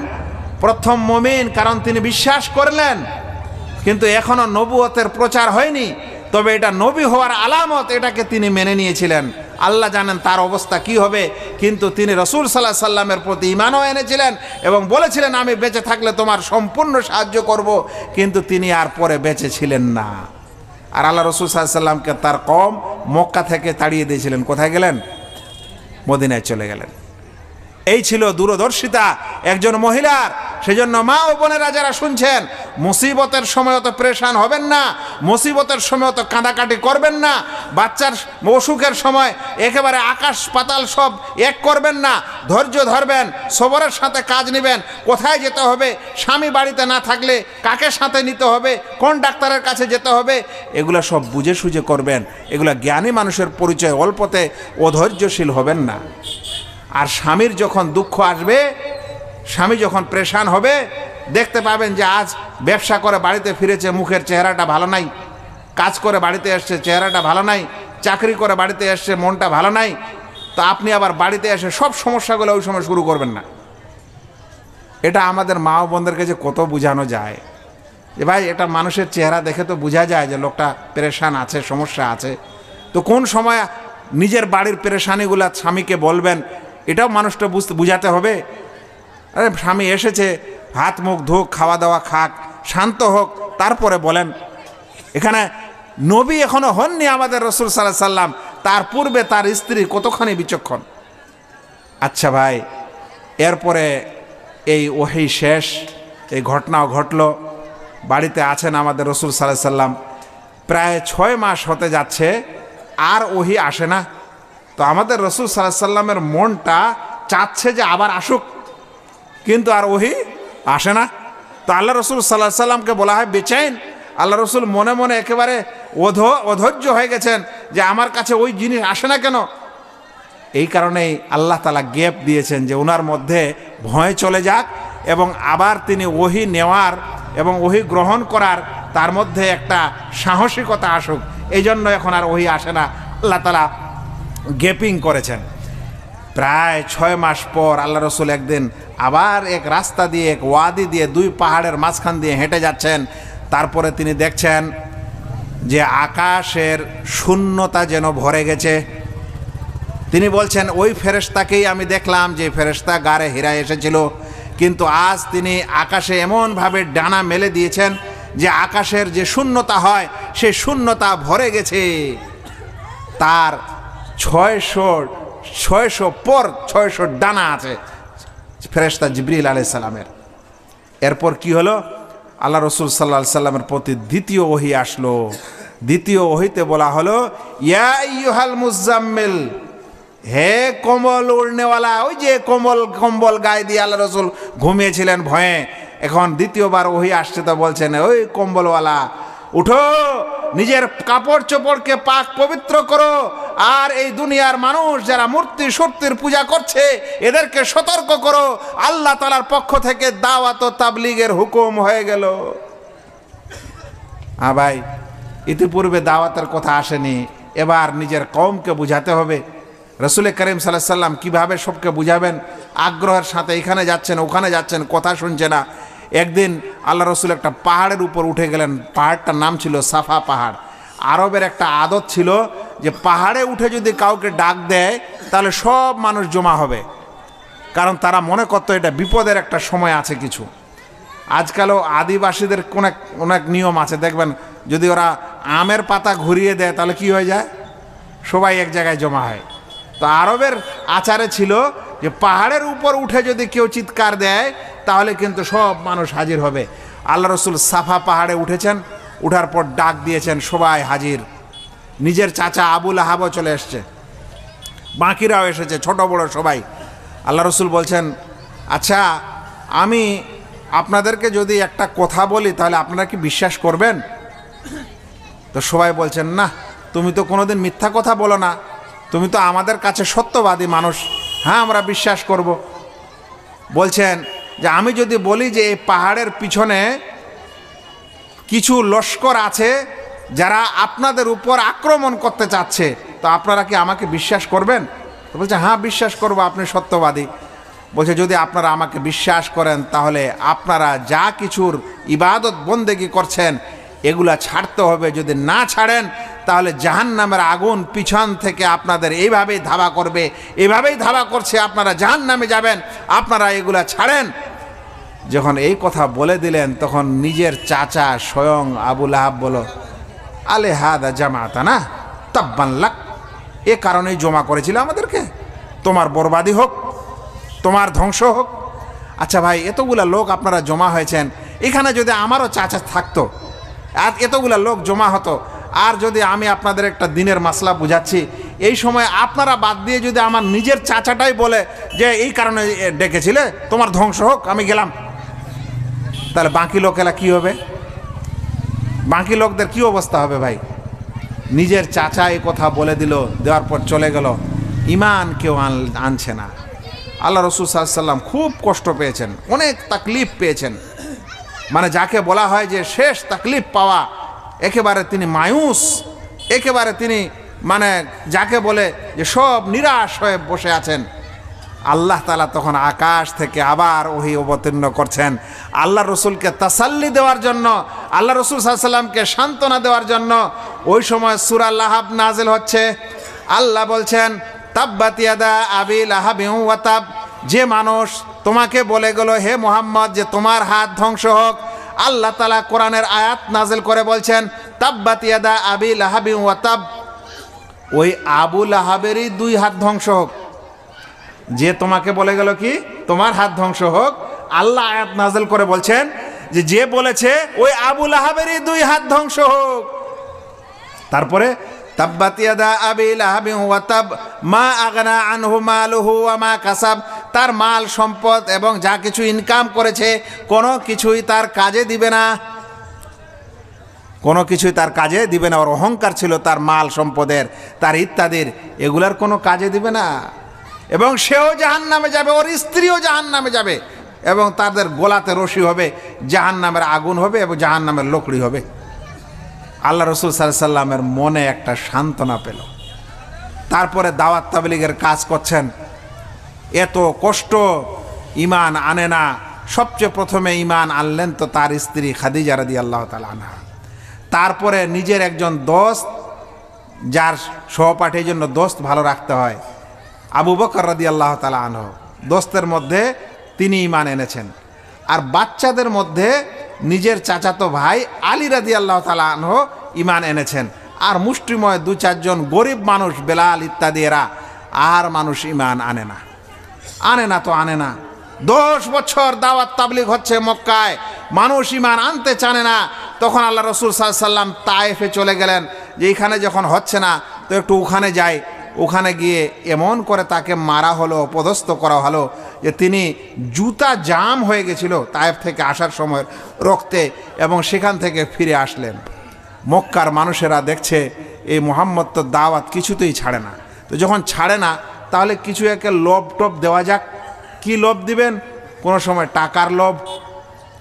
প্রথম মুমিন, কারণ তিনি বিশ্বাস করলেন, কিন্তু এখনো নবুয়তের প্রচার হয়নি। তবে এটা নবী হওয়ার আলামত, এটাকে তিনি মেনে নিয়েছিলেন। আল্লাহ জানেন তার অবস্থা কি হবে, কিন্তু তিনি রসুল সাল্লাল্লাহু আলাইহি সাল্লামের প্রতি ঈমানও এনেছিলেন এবং বলেছিলেন আমি বেঁচে থাকলে তোমার সম্পূর্ণ সাহায্য করব, কিন্তু তিনি আর পরে বেঁচে ছিলেন না। আর আল্লাহ রসুল সাল্লাল্লাহু আলাইহি সাল্লামকে তার কওম মক্কা থেকে তাড়িয়ে দিয়েছিলেন। কোথায় গেলেন? মদিনায় চলে গেলেন। এই ছিল দূরদর্শিতা একজন মহিলার। সেজন্য মা ও বোনেরা যারা শুনছেন, মুসিবতের সময় অত প্রেশান হবেন না, মুসিবতের সময় অত কাঁদাকাটি করবেন না, বাচ্চার অসুখের সময় একেবারে আকাশ পাতাল সব এক করবেন না, ধৈর্য ধরবেন, সবরের সাথে কাজ নেবেন। কোথায় যেতে হবে, স্বামী বাড়িতে না থাকলে কাকে সাথে নিতে হবে, কোন ডাক্তারের কাছে যেতে হবে, এগুলো সব বুঝে সুঝে করবেন। এগুলো জ্ঞানী মানুষের পরিচয়। অল্পতে অধৈর্যশীল হবেন না। আর স্বামীর যখন দুঃখ আসবে, স্বামী যখন প্রেশান হবে, দেখতে পাবেন যে আজ ব্যবসা করে বাড়িতে ফিরেছে, মুখের চেহারাটা ভালো নাই, কাজ করে বাড়িতে এসছে চেহারাটা ভালো নাই, চাকরি করে বাড়িতে এসছে মনটা ভালো নাই, তো আপনি আবার বাড়িতে এসে সব সমস্যাগুলো ওই সময় শুরু করবেন না। এটা আমাদের মা ও বোনদেরকে যে কত বোঝানো যায়, যে ভাই এটা মানুষের চেহারা দেখে তো বোঝা যায় যে লোকটা পেরেশান আছে, সমস্যা আছে, তো কোন সময় নিজের বাড়ির পেরেশানিগুলা স্বামীকে বলবেন এটাও মানুষটা বুঝাতে হবে। আরে স্বামী এসেছে, হাত মুখ ধুক, খাওয়া দাওয়া খাক, শান্ত হোক, তারপরে বলেন। এখানে নবী এখনো হননি আমাদের রাসূল সাল্লাল্লাহু আলাইহি সাল্লাম, তার পূর্বে তার স্ত্রী কতখানি বিচক্ষণ। আচ্ছা ভাই, এরপরে এই ওহী শেষ, এই ঘটনাও ঘটল, বাড়িতে আছেন আমাদের রাসূল সাল্লাল্লাহু আলাইহি সাল্লাম, প্রায় 6 মাস হতে যাচ্ছে, আর ওহী আসে না। তো আমাদের রাসূল সাল্লাল্লাহু আলাইহি সাল্লামের মনটা চাচ্ছে যে আবার আসুক, কিন্তু আর ওহী আসে না। তো আল্লাহ রাসূল সাল্লাল্লাহু আলাইহি সাল্লামকে বলা হয় বেচেন। আল্লাহ রসুল মনে মনে একেবারে অধৈর্য হয়ে গেছেন যে আমার কাছে ওই জিনিস আসে না কেন। এই কারণেই আল্লাহ তাআলা গ্যাপ দিয়েছেন যে ওনার মধ্যে ভয় চলে যাক এবং আবার তিনি ওহী নেওয়ার এবং ওহী গ্রহণ করার তার মধ্যে একটা সাহসিকতা আসুক। এই জন্য এখন আর ওহী আসে না, আল্লাহ তাআলা গ্যাপিং করেছেন। প্রায় 6 মাস পর আল্লাহ রসুল একদিন আবার এক রাস্তা দিয়ে, এক ওয়াদি দিয়ে, 2 পাহাড়ের মাঝখান দিয়ে হেঁটে যাচ্ছেন। তারপরে তিনি দেখছেন যে আকাশের শূন্যতা যেন ভরে গেছে। তিনি বলছেন ওই ফেরেশতাকেই আমি দেখলাম যে ফেরেশতা গারে হীরা এসেছিল, কিন্তু আজ তিনি আকাশে এমনভাবে ডানা মেলে দিয়েছেন যে আকাশের যে শূন্যতা হয় সেই শূন্যতা ভরে গেছে। তার 600 পর 600 ডানা আছে ফেরেশতা জিবরিল আলাইহিস সালামের। এরপর কি হলো? আল্লাহ রসুল সাল্লাল্লাহু আলাইহি সাল্লামের প্রতি দ্বিতীয় ওহী আসলো। দ্বিতীয় ওহীতে বলা হলো ইয়া আইয়ুহাল মুজাম্মিল, হে কম্বল উড়নেওয়ালা, ওই যে কম্বল গায়ে দিয়ে আল্লাহ রসুল ঘুমিয়েছিলেন ভয়ে, এখন দ্বিতীয়বার ওহী আসছে তো বলছেন ওই কম্বলওয়ালা উঠো, নিজের কাপড় চোপড়কে পাক পবিত্র করো, আর এই দুনিয়ার মানুষ যারা মূর্তি সূর্তির পূজা করছে এদেরকে সতর্ক করো, আল্লাহ তাআলার পক্ষ থেকে দাওয়াত ও তাবলীগের হুকুম হয়ে গেল। ভাই, ইতিপূর্বে দাওয়াতের কথা আসেনি, এবার নিজের কওমকে বুঝাতে হবে। রাসূল করিম সাল্লাল্লাহু আলাইহি সাল্লাম কিভাবে সবকে বুঝাবেন? আগ্রহের সাথে এখানে যাচ্ছেন ওখানে যাচ্ছেন, কথা শুনছে না। একদিন আল্লাহ রসুল একটা পাহাড়ের উপর উঠে গেলেন, পাহাড়টার নাম ছিল সাফা পাহাড়। আরবের একটা আদত ছিল যে পাহাড়ে উঠে যদি কাউকে ডাক দেয় তাহলে সব মানুষ জমা হবে, কারণ তারা মনে করতো এটা বিপদের একটা সময় আছে কিছু। আজকালও আদিবাসীদের অনেক নিয়ম আছে, দেখবেন যদি ওরা আমের পাতা ঘুরিয়ে দেয় তাহলে কি হয়ে যায়, সবাই এক জায়গায় জমা হয়। তো আরবের আচারে ছিল যে পাহাড়ের উপর উঠে যদি কেউ চিৎকার দেয় তাহলে কিন্তু সব মানুষ হাজির হবে। আল্লাহ রসুল সাফা পাহাড়ে উঠেছেন, উঠার পর ডাক দিয়েছেন, সবাই হাজির। নিজের চাচা আবু লাহাবও চলে এসছে, বাকিরাও এসেছে, ছোট বড় সবাই। আল্লাহ রসুল বলছেন আচ্ছা আমি আপনাদেরকে যদি একটা কথা বলি তাহলে আপনারা কি বিশ্বাস করবেন? তো সবাই বলছেন না, তুমি তো কোনোদিন মিথ্যা কথা বলো না, তুমি তো আমাদের কাছে সত্যবাদী মানুষ, হ্যাঁ আমরা বিশ্বাস করব। বলছেন যে আমি যদি বলি যে এই পাহাড়ের পিছনে কিছু লস্কর আছে যারা আপনাদের উপর আক্রমণ করতে চাচ্ছে, তো আপনারা কি আমাকে বিশ্বাস করবেন? তো বলছে হ্যাঁ বিশ্বাস করব, আপনি সত্যবাদী। বলছে যদি আপনারা আমাকে বিশ্বাস করেন তাহলে আপনারা যা কিছুর ইবাদত বন্দেগি করছেন এগুলা ছাড়তে হবে, যদি না ছাড়েন তাহলে জাহান্নামের আগুন পিছন থেকে আপনাদের এইভাবেই ধাওয়া করবে, এইভাবেই ধাওয়া করছে, আপনারা জাহান্নামে যাবেন, আপনারা এগুলা ছাড়েন। যখন এই কথা বলে দিলেন তখন নিজের চাচা স্বয়ং আবু লাহাব বলো আলে হাদা জামাতানা তাব্বান লাক, এ কারণেই জমা করেছিল আমাদেরকে, তোমার বরবাদি হোক, তোমার ধ্বংস হোক। আচ্ছা ভাই, এতগুলা লোক আপনারা জমা হয়েছেন, এখানে যদি আমারও চাচা থাকতো আর এতগুলা লোক জমা হতো, আর যদি আমি আপনাদের একটা দিনের মাসলা বুঝাচ্ছি, এই সময় আপনারা বাদ দিয়ে যদি আমার নিজের চাচাটাই বলে যে এই কারণে ডেকেছিলে, তোমার ধ্বংস হোক, আমি গেলাম, তাহলে বাকি লোকেরা কি হবে? বাকি লোকদের কি অবস্থা হবে ভাই? নিজের চাচা এই কথা বলে দিল, দেওয়ার পর চলে গেল, ইমান কেউ আনছে না। আল্লাহ রসুল সাল্লাল্লাহু আলাইহি সাল্লাম খুব কষ্ট পেয়েছেন, অনেক তাকলিফ পেয়েছেন, মানে যাকে বলা হয় যে শেষ তাকলিফ পাওয়া, একেবারে তিনি মায়ুস, একেবারে তিনি মানে যাকে বলে যে সব নিরাশ হয়ে বসে আছেন। আল্লাহ তাআলা তখন আকাশ থেকে আবার ওহী অবতীর্ণ করছেন আল্লাহ রসুলকে তাসাল্লি দেওয়ার জন্য, আল্লাহ রসুল সাল্লাল্লাহু আলাইহি সাল্লামকে সান্ত্বনা দেওয়ার জন্য। ওই সময় সূরা লাহাব নাজিল হচ্ছে। আল্লাহ বলছেন, তাব্বাত ইয়াদা আবি লাহাবিন ওয়া তাব, যে মানুষ তোমাকে বলে গেল হে মুহাম্মদ যে তোমার হাত ধ্বংস হোক, আল্লাহ তাআলা কোরআনের আয়াত নাজিল করে বলছেন তাব্বাত ইয়াদা আবি লাহাবিন ওয়া তাব, ওই আবু লাহাবেরই 2 হাত ধ্বংস হোক। যে তোমাকে বলে গেল কি তোমার হাত ধ্বংস হোক, আল্লাহ আয়াত নাজিল করে বলছেন যে যে বলেছে ওই আবু লাহাবেরই 2 হাত ধ্বংস হোক। তারপরে তাব্বাত ইয়াদা আবি লাহাবিন ওয়া তাব মা আগনা আনহু মালুহু ওয়া মা কাসাব, তার মাল সম্পদ এবং যা কিছু ইনকাম করেছে কোনো কিছুই তার কাজে দিবে না, কোনো কিছুই তার কাজে দিবে না। ওর অহংকার ছিল তার মাল সম্পদের, তার ইত্যাদির, এগুলার কোনো কাজে দিবে না। এবং সেও জাহান্নামে যাবে, ওর স্ত্রীও জাহান্নামে যাবে, এবং তাদের গোলাতে রশি হবে, জাহান্নামের আগুন হবে এবং জাহান্নামের লকড়ি হবে। আল্লাহ রসুল সাল্লাল্লাহু আলাইহি সাল্লামের মনে একটা সান্ত্বনা পেল। তারপরে দাওয়াত তাবলীগের কাজ করছেন, এত কষ্ট, ঈমান আনে না। সবচেয়ে প্রথমে ঈমান আনলেন তো তার স্ত্রী খাদিজা রাদিয়াল্লাহু তাআলা আনহা। তারপরে নিজের একজন দোস্ত, যার সহপাঠীর জন্য দোস্ত ভালো রাখতে হয়, আবু বকর রাদিয়াল্লাহু তাআলা আনহু, দোস্তের মধ্যে তিনি ঈমান এনেছেন। আর বাচ্চাদের মধ্যে নিজের চাচাতো ভাই আলী রাদিয়াল্লাহু তাআলা আনহু ঈমান এনেছেন। আর মুষ্টিময় 2-4 জন গরিব মানুষ, বেলাল ইত্যাদি, এরা আর মানুষ ঈমান আনে না। তো আনে না। 10 বছর দাওয়াত তাবলীগ হচ্ছে মক্কায়, মানুষ ঈমান আনতে চানে না। তখন আল্লাহ রসুল সাল্লাল্লাহু আলাইহি সাল্লাম তায়েফে চলে গেলেন, যে এখানে যখন হচ্ছে না তো একটু ওখানে যাই। ওখানে গিয়ে এমন করে তাকে মারা হলো, অপদস্থ করা হলো যে তিনি জুতা জাম হয়ে গেছিল তায়েফ থেকে আসার সময় রক্তে, এবং সেখান থেকে ফিরে আসলেন। মক্কার মানুষেরা দেখছে এই মুহাম্মদ তো দাওয়াত কিছুতেই ছাড়ে না। তো যখন ছাড়ে না, তাহলে কিছু একে লোভ টোভ দেওয়া যাক। কি লোভ দিবেন? কোনো সময় টাকার লোভ,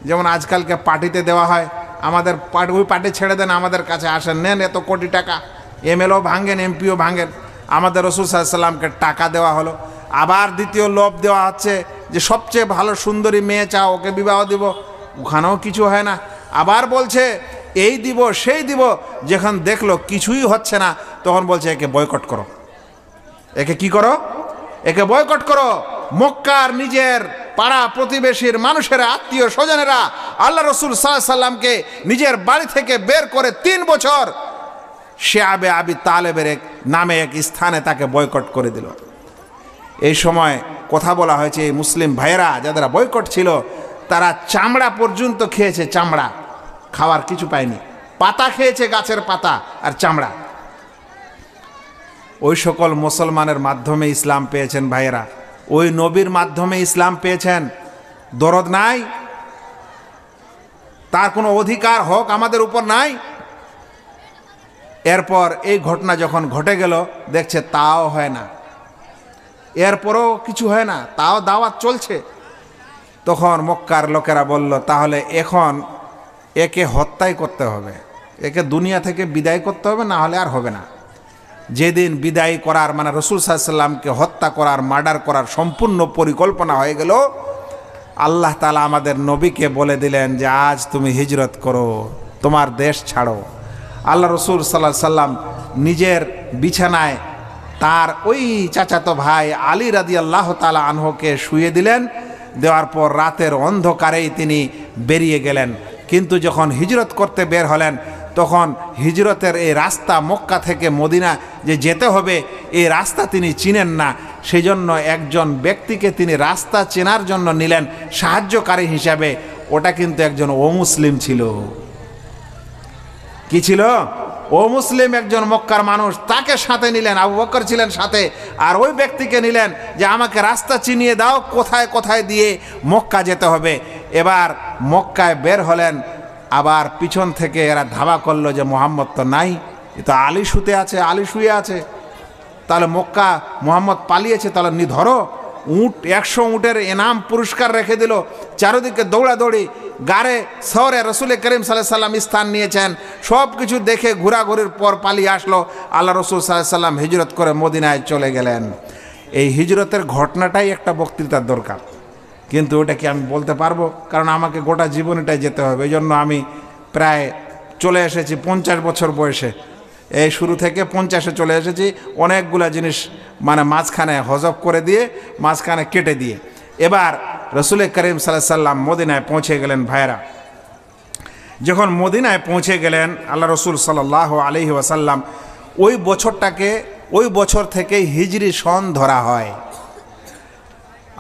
যেমন আজকালকে পার্টিতে দেওয়া হয়, আমাদের ওই পার্টি ছেড়ে দেন, আমাদের কাছে আসেন, নেন এত কোটি টাকা, এমএলও ভাঙেন, এমপিও ভাঙেন। আমাদের রাসূল সাল্লাল্লাহু আলাইহি সাল্লামকে টাকা দেওয়া হলো। আবার দ্বিতীয় লোভ দেওয়া হচ্ছে যে সবচেয়ে ভালো সুন্দরী মেয়ে চাও, ওকে বিবাহ দিব, ওখানেও কিছু হয় না। আবার বলছে এই দিব সেই দিব, যখন দেখলো কিছুই হচ্ছে না তখন বলছে একে বয়কট করো। একে কি করো? একে বয়কট করো। মক্কার নিজের পাড়া প্রতিবেশীর মানুষেরা, আত্মীয় স্বজনেরা আল্লাহ রসুল সাল্লাল্লাহু আলাইহি সাল্লামকে নিজের বাড়ি থেকে বের করে 3 বছর শিআবে আবি তালেবের নামে এক স্থানে তাকে বয়কট করে দিল। এই সময় কথা বলা হয়েছে এই মুসলিম ভাইয়েরা যারা বয়কট ছিল, তারা চামড়া পর্যন্ত খেয়েছে, চামড়া, খাওয়ার কিছু পায়নি, পাতা খেয়েছে, গাছের পাতা আর চামড়া। ওই সকল মুসলমানের মাধ্যমে ইসলাম পেয়েছেন ভাইয়েরা, ওই নবীর মাধ্যমে ইসলাম পেয়েছেন। দরদ নাই, তার কোনো অধিকার হক আমাদের উপর নাই। এরপর এই ঘটনা যখন ঘটে গেল, দেখছে তাও হয় না, এরপরও কিছু হয় না, তাও দাওয়াত চলছে। তখন মক্কার লোকেরা বলল, তাহলে এখন একে হত্যাই করতে হবে, একে দুনিয়া থেকে বিদায় করতে হবে, না হলে আর হবে না। যেদিন বিদায় করার, মানে রাসূল সাল্লাল্লাহু আলাইহি সাল্লামকে হত্যা করার, মার্ডার করার সম্পূর্ণ পরিকল্পনা হয়ে গেল, আল্লাহ তাআলা আমাদের নবীকে বলে দিলেন যে আজ তুমি হিজরত করো, তোমার দেশ ছাড়ো। আল্লাহ রসুল সাল্লাল্লাহু আলাইহি সাল্লাম নিজের বিছানায় তার ওই চাচাতো ভাই আলী রাদিয়াল্লাহু তাআলা আনহুকে শুয়ে দিলেন। দেওয়ার পর রাতের অন্ধকারেই তিনি বেরিয়ে গেলেন। কিন্তু যখন হিজরত করতে বের হলেন, তখন হিজরতের এই রাস্তা, মক্কা থেকে মদিনা যে যেতে হবে, এই রাস্তা তিনি চিনেন না। সেই জন্য একজন ব্যক্তিকে তিনি রাস্তা চেনার জন্য নিলেন সাহায্যকারী হিসাবে। ওটা কিন্তু একজন অমুসলিম ছিল। কি ছিল? ও মুসলিম একজন মক্কার মানুষ, তাকে সাথে নিলেন। আবু বকর ছিলেন সাথে, আর ওই ব্যক্তিকে নিলেন যে আমাকে রাস্তা চিনিয়ে দাও, কোথায় কোথায় দিয়ে মক্কা যেতে হবে। এবার মক্কায় বের হলেন, আবার পিছন থেকে এরা ধাবা করলো যে মুহাম্মদ তো নাই, এ তো আলী শুতে আছে, আলী শুয়ে আছে, তাহলে মক্কা মুহাম্মদ পালিয়েছে, তাহলে ধরো। উঁট, 100 উঁটের এনাম পুরস্কার রেখে দিল। চারিদিকে দৌড়াদৌড়ি, গাড়ে শহরে রসুল করিম সাল্লাল্লাহু আলাইহি সাল্লাম স্থান নিয়েছেন। সব কিছু দেখে ঘোরাঘুরির পর পালিয়ে আসলো। আল্লাহ রসুল সাল্লাল্লাহু আলাইহি সাল্লাম হিজরত করে মদিনায় চলে গেলেন। এই হিজরতের ঘটনাটাই একটা বক্তৃতার দরকার, কিন্তু ওটা কি আমি বলতে পারবো? কারণ আমাকে গোটা জীবনটাই যেতে হবে। এই জন্য আমি প্রায় চলে এসেছি 50 বছর বয়সে, এই শুরু থেকে 50-এ চলে এসেছি, অনেকগুলা জিনিস মানে মাঝখানে হজব করে দিয়ে, মাঝখানে কেটে দিয়ে। এবার রসুল করিম সাল্লাল্লাহু আলাইহি সাল্লাম মদিনায় পৌঁছে গেলেন। ভাইরা, যখন মদিনায় পৌঁছে গেলেন আল্লাহ রসুল সাল্লাল্লাহু আলাইহি ওয়াসাল্লাম, ওই বছরটাকে ওই বছর থেকেই হিজরি সন ধরা হয়।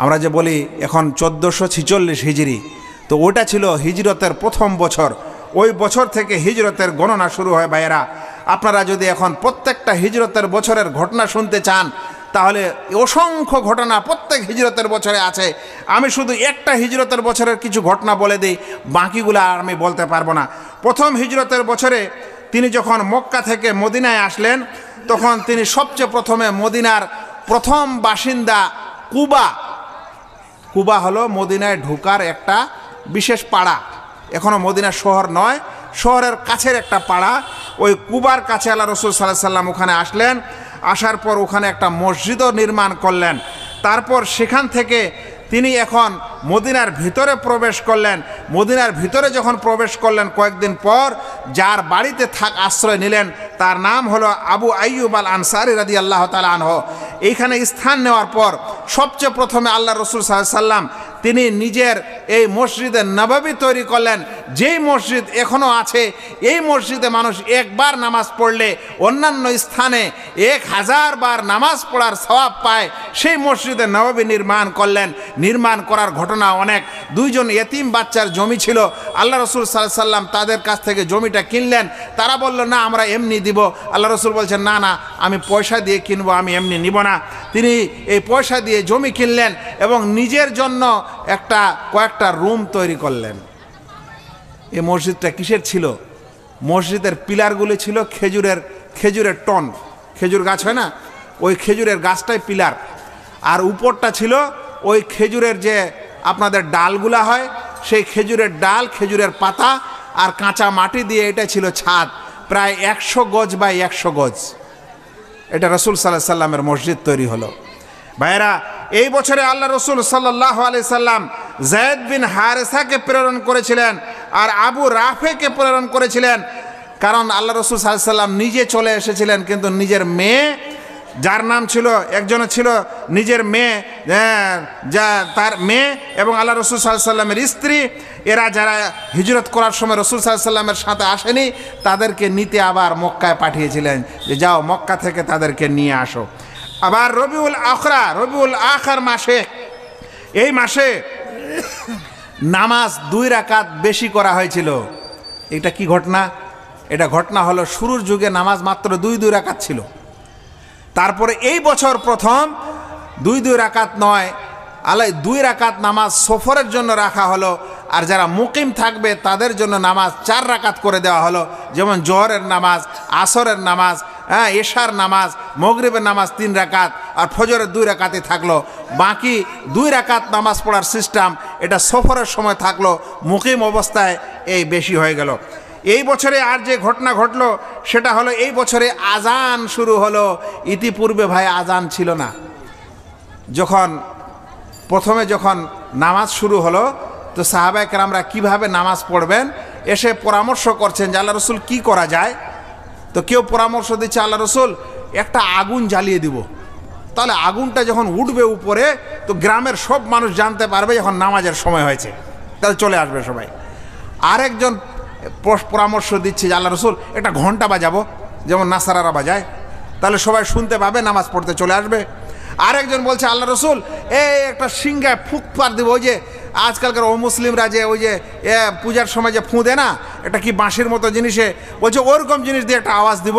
আমরা যে বলি এখন 1446 হিজরি, তো ওটা ছিল হিজরতের প্রথম বছর। ওই বছর থেকে হিজরতের গণনা শুরু হয়। ভাইয়েরা, আপনারা যদি এখন প্রত্যেকটা হিজরতের বছরের ঘটনা শুনতে চান, তাহলে অসংখ্য ঘটনা প্রত্যেক হিজরতের বছরে আছে। আমি শুধু একটা হিজরতের বছরের কিছু ঘটনা বলে দিই, বাকিগুলো আর আমি বলতে পারবো না। প্রথম হিজরতের বছরে তিনি যখন মক্কা থেকে মদিনায় আসলেন, তখন তিনি সবচেয়ে প্রথমে মদিনার প্রথম বাসিন্দা কুবা হলো মদিনায় ঢোকার একটা বিশেষ পাড়া, এখনও মদিনার শহর নয়, শহরের কাছের একটা পাড়া। ওই কুবার কাছে আল্লাহ রসুল সাল্লাল্লাহু আলাইহি সাল্লাম ওখানে আসলেন। আসার পর ওখানে একটা মসজিদও নির্মাণ করলেন। তারপর সেখান থেকে তিনি এখন মদিনার ভিতরে প্রবেশ করলেন। মদিনার ভিতরে যখন প্রবেশ করলেন, কয়েকদিন পর যার বাড়িতে আশ্রয় নিলেন তার নাম হলো আবু আইয়ুব আল আনসারী রাদিয়াল্লাহু তাআলা আনহু। এইখানে স্থান নেওয়ার পর সবচেয়ে প্রথমে আল্লাহ রসুল সাল্লাল্লাহু আলাইহি সাল্লাম তিনি নিজের এই মসজিদে নববী তৈরি করলেন। যেই মসজিদ এখনও আছে, এই মসজিদে মানুষ একবার নামাজ পড়লে অন্যান্য স্থানে 1000 বার নামাজ পড়ার সওয়াব পায়। সেই মসজিদে নববী নির্মাণ করলেন। নির্মাণ করার ঘটনা অনেক। 2 এতিম বাচ্চার জমি ছিল, আল্লাহ রসুল সাল্লাল্লাহু আলাইহি সাল্লাম তাদের কাছ থেকে জমিটা কিনলেন। তারা বলল, না আমরা এমনি দিব। আল্লাহ রসুল বলছেন, না না, আমি পয়সা দিয়ে কিনবো, আমি এমনি নিব না। তিনি এই পয়সা দিয়ে জমি কিনলেন এবং নিজের জন্য কয়েকটা রুম তৈরি করলেন। এই মসজিদটা কিসের ছিল? মসজিদের পিলারগুলি ছিল খেজুরের টন, খেজুর গাছ হয় না, ওই খেজুরের গাছটাই পিলার। আর উপরটা ছিল ওই খেজুরের যে আপনাদের ডালগুলা হয়, সেই খেজুরের ডাল, খেজুরের পাতা আর কাঁচা মাটি দিয়ে এটা ছিল ছাদ। প্রায় 100 গজ বাই 100 গজ এটা রসুল সাল্লাল্লাহু আলাইহি সাল্লামের মসজিদ তৈরি হলো। ভাইরা, এই বছরে আল্লাহ রসুল সাল্লাল্লাহু আলাইহি সাল্লাম যায়েদ বিন হারেসাকে প্রেরণ করেছিলেন আর আবু রাফেকে প্রেরণ করেছিলেন। কারণ আল্লাহ রসুল সাল্লাল্লাহু আলাইহি সাল্লাম নিজে চলে এসেছিলেন, কিন্তু নিজের মেয়ে, যার নাম ছিল, একজনের ছিল নিজের মেয়ে, তার মেয়ে এবং আল্লাহ রসুল সাল্লাল্লাহু আলাইহি সাল্লামের স্ত্রী, এরা যারা হিজরত করার সময় রসুল সাল্লাল্লাহু আলাইহি সাল্লামের সাথে আসেনি, তাদেরকে নিতে আবার মক্কায় পাঠিয়েছিলেন যে যাও মক্কা থেকে তাদেরকে নিয়ে আসো। আবার রবিউল আখর মাসে, এই মাসে নামাজ 2 রাকাত বেশি করা হয়েছিল। এটা কি ঘটনা? এটা ঘটনা হলো শুরুর যুগে নামাজ মাত্র 2 রাকাত ছিল। তারপরে এই বছর প্রথম 2 রাকাত নয়, 2 রাকাত নামাজ সফরের জন্য রাখা হলো। আর যারা মুকিম থাকবে তাদের জন্য নামাজ 4 রাকাত করে দেওয়া হলো। যেমন জোহরের নামাজ, আসরের নামাজ, এশার নামাজ, মাগরিবের নামাজ 3 রাকাত আর ফজরের 2 রাকাতই থাকলো। বাকি 2 রাকাত নামাজ পড়ার সিস্টেম এটা সফরের সময় থাকলো, মুকিম অবস্থায় এই বেশি হয়ে গেল। এই বছরে আর যে ঘটনা ঘটলো সেটা হলো এই বছরে আজান শুরু হলো। ইতিপূর্বে ভাই আজান ছিল না। প্রথমে যখন নামাজ শুরু হলো, তো সাহাবায়ে কেরামরা কিভাবে নামাজ পড়বেন এসে পরামর্শ করছেন যে আল্লাহ রসুল কি করা যায়। তো কেউ পরামর্শ দিচ্ছে, আল্লাহ রসুল একটা আগুন জ্বালিয়ে দিব, তাহলে আগুনটা যখন উঠবে উপরে, তো গ্রামের সব মানুষ জানতে পারবে যখন নামাজের সময় হয়েছে, তাহলে চলে আসবে সবাই। আরেকজন পরামর্শ দিচ্ছে যে আল্লাহ রসুল একটা ঘন্টা বাজাবো, যেমন নাসারারা বাজায়, তাহলে সবাই শুনতে পাবে, নামাজ পড়তে চলে আসবে। আরেকজন বলছে আল্লাহ রসুল একটা সিংহায় ফুঁক পার দিব, ওই যে আজকালকার মুসলিমরা যে ওই যে পূজার সময় যে ফুঁ দেয় না, এটা কি বাঁশির মতো জিনিসে, বলছে ওরকম জিনিস দিয়ে একটা আওয়াজ দিব।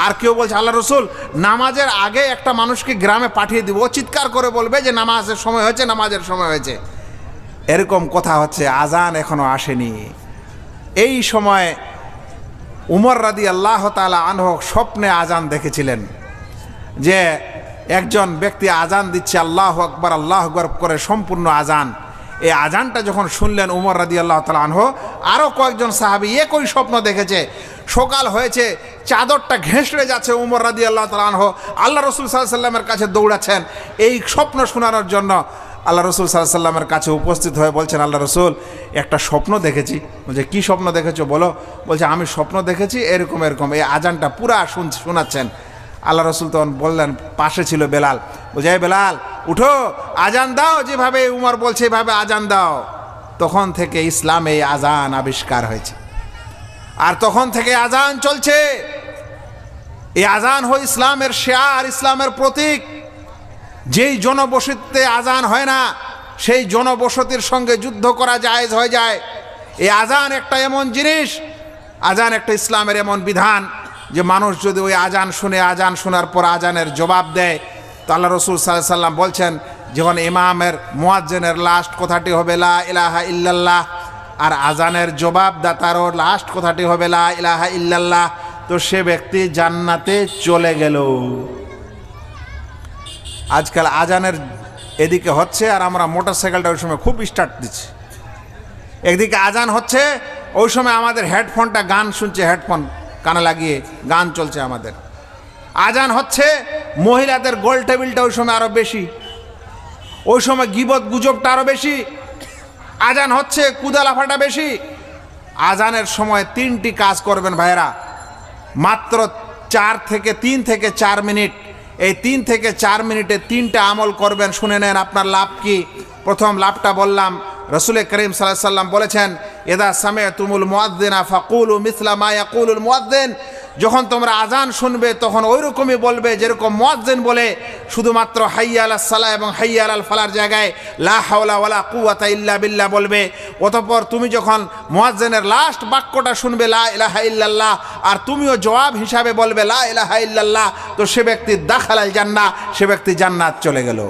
আর কেউ বলছে আল্লাহ রসুল নামাজের আগে একটা মানুষকে গ্রামে পাঠিয়ে দিব, ও চিৎকার করে বলবে যে নামাজের সময় হয়েছে, নামাজের সময় হয়েছে। এরকম কথা হচ্ছে, আজান এখনো আসেনি। এই সময় উমর রাদিয়াল্লাহু তাআলা আনহু স্বপ্নে আজান দেখেছিলেন যে একজন ব্যক্তি আজান দিচ্ছে, আল্লাহু আকবার আল্লাহু আকবার করে সম্পূর্ণ আজান। এই আজানটা যখন শুনলেন উমর রাদিয়াল্লাহু তাআলা আনহু, আরও কয়েকজন সাহাবী একই স্বপ্ন দেখেছে। সকাল হয়েছে, চাদরটা ঘেঁষড়ে যাচ্ছে, উমর রাদিয়াল্লাহু তাআলা আনহু আল্লাহ রসুল সাল্লাল্লাহু আলাইহি ওয়াসাল্লামের কাছে দৌড়াচ্ছেন এই স্বপ্ন শোনানোর জন্য। আল্লাহ রসুল সাল্লাল্লাহু আলাইহি ওয়াসাল্লামের কাছে উপস্থিত হয়ে বলছেন, আল্লাহ রসুল একটা স্বপ্ন দেখেছি। বলছে কী স্বপ্ন দেখেছো বলো? বলছে আমি স্বপ্ন দেখেছি এরকম এরকম। এই আজানটা পুরা শোনাচ্ছেন। আল্লাহ রসুল তখন বললেন, পাশে ছিল বেলাল, বলছে এই বেলাল উঠো, আজান দাও, যেভাবে উমর বলছে এভাবে আজান দাও। তখন থেকে ইসলামে এই আজান আবিষ্কার হয়েছে, আর তখন থেকে আজান চলছে। এই আজান হয় ইসলামের শেয়ার, ইসলামের প্রতীক। যেই জনবসতিতে আজান হয় না, সেই জনবসতির সঙ্গে যুদ্ধ করা জায়েজ হয়ে যায়। এই আজান একটা এমন জিনিস, আজান একটা ইসলামের এমন বিধান যে মানুষ যদি ওই আজান শুনে, আজান শোনার পর আজানের জবাব দেয়, তো আল্লাহ রসুল সাল্লাল্লাহু আলাইহি ওয়াসাল্লাম বলছেন, যখন ইমামের মুয়াজ্জিনের লাস্ট কথাটি হবে লা ইলাহা ইল্লাল্লাহ, আর আজানের জবাবদাতারও লাস্ট কথাটি হবে লা ইলাহা ইল্লাল্লাহ, তো সে ব্যক্তি জান্নাতে চলে গেল। আজকাল আজানের এদিকে হচ্ছে, আর আমরা মোটরসাইকেলটা ওই সময় খুব স্টার্ট দিচ্ছি। একদিকে আজান হচ্ছে, ওই সময় আমাদের হেডফোনটা গান শুনছে, হেডফোন কানে লাগিয়ে গান চলছে আমাদের। আজান হচ্ছে, মহিলাদের গোল টেবিলটা ওই সময় আরও বেশি, ওই সময় গিবত গুজবটা আরও বেশি। আজান হচ্ছে, কুদালাফাটা বেশি। আজানের সময় 3টি কাজ করবেন ভাইরা, মাত্র 3 থেকে 4 মিনিট। এই 3 থেকে 4 মিনিটে 3টা আমল করবেন, শুনে নেন আপনার লাভ কি। প্রথম লাভটা বললাম, রসুল করিম সাল্লাল্লাহু আলাইহি ওয়াসাল্লাম বলেছেন, ইযা সামি'তুমুল মুয়াজ্জিনা ফাকুলু মিসলা মা ইয়াকুলুল মুয়াজ্জিন। যখন তোমরা আজান শুনবে তখন ওই রকমই বলবে যেরকম মুয়াজ্জিন বলে, শুধুমাত্র হাইয়া আলাস সালাহ এবং হাইয়া আলাল ফালার জায়গায় লা হাওলা ওয়ালা কুওয়াতা ইল্লা বিল্লাহ বলবে। অতঃপর তুমি যখন মুয়াজ্জিনের লাস্ট বাক্যটা শুনবে লা ইলাহা ইল্লাল্লাহ, আর তুমিও জবাব হিসাবে বলবে লা ইলাহা ইল্লাল্লাহ, তো সে ব্যক্তি দাখালাল জান্নাহ, সে ব্যক্তি জান্নাত চলে গেল।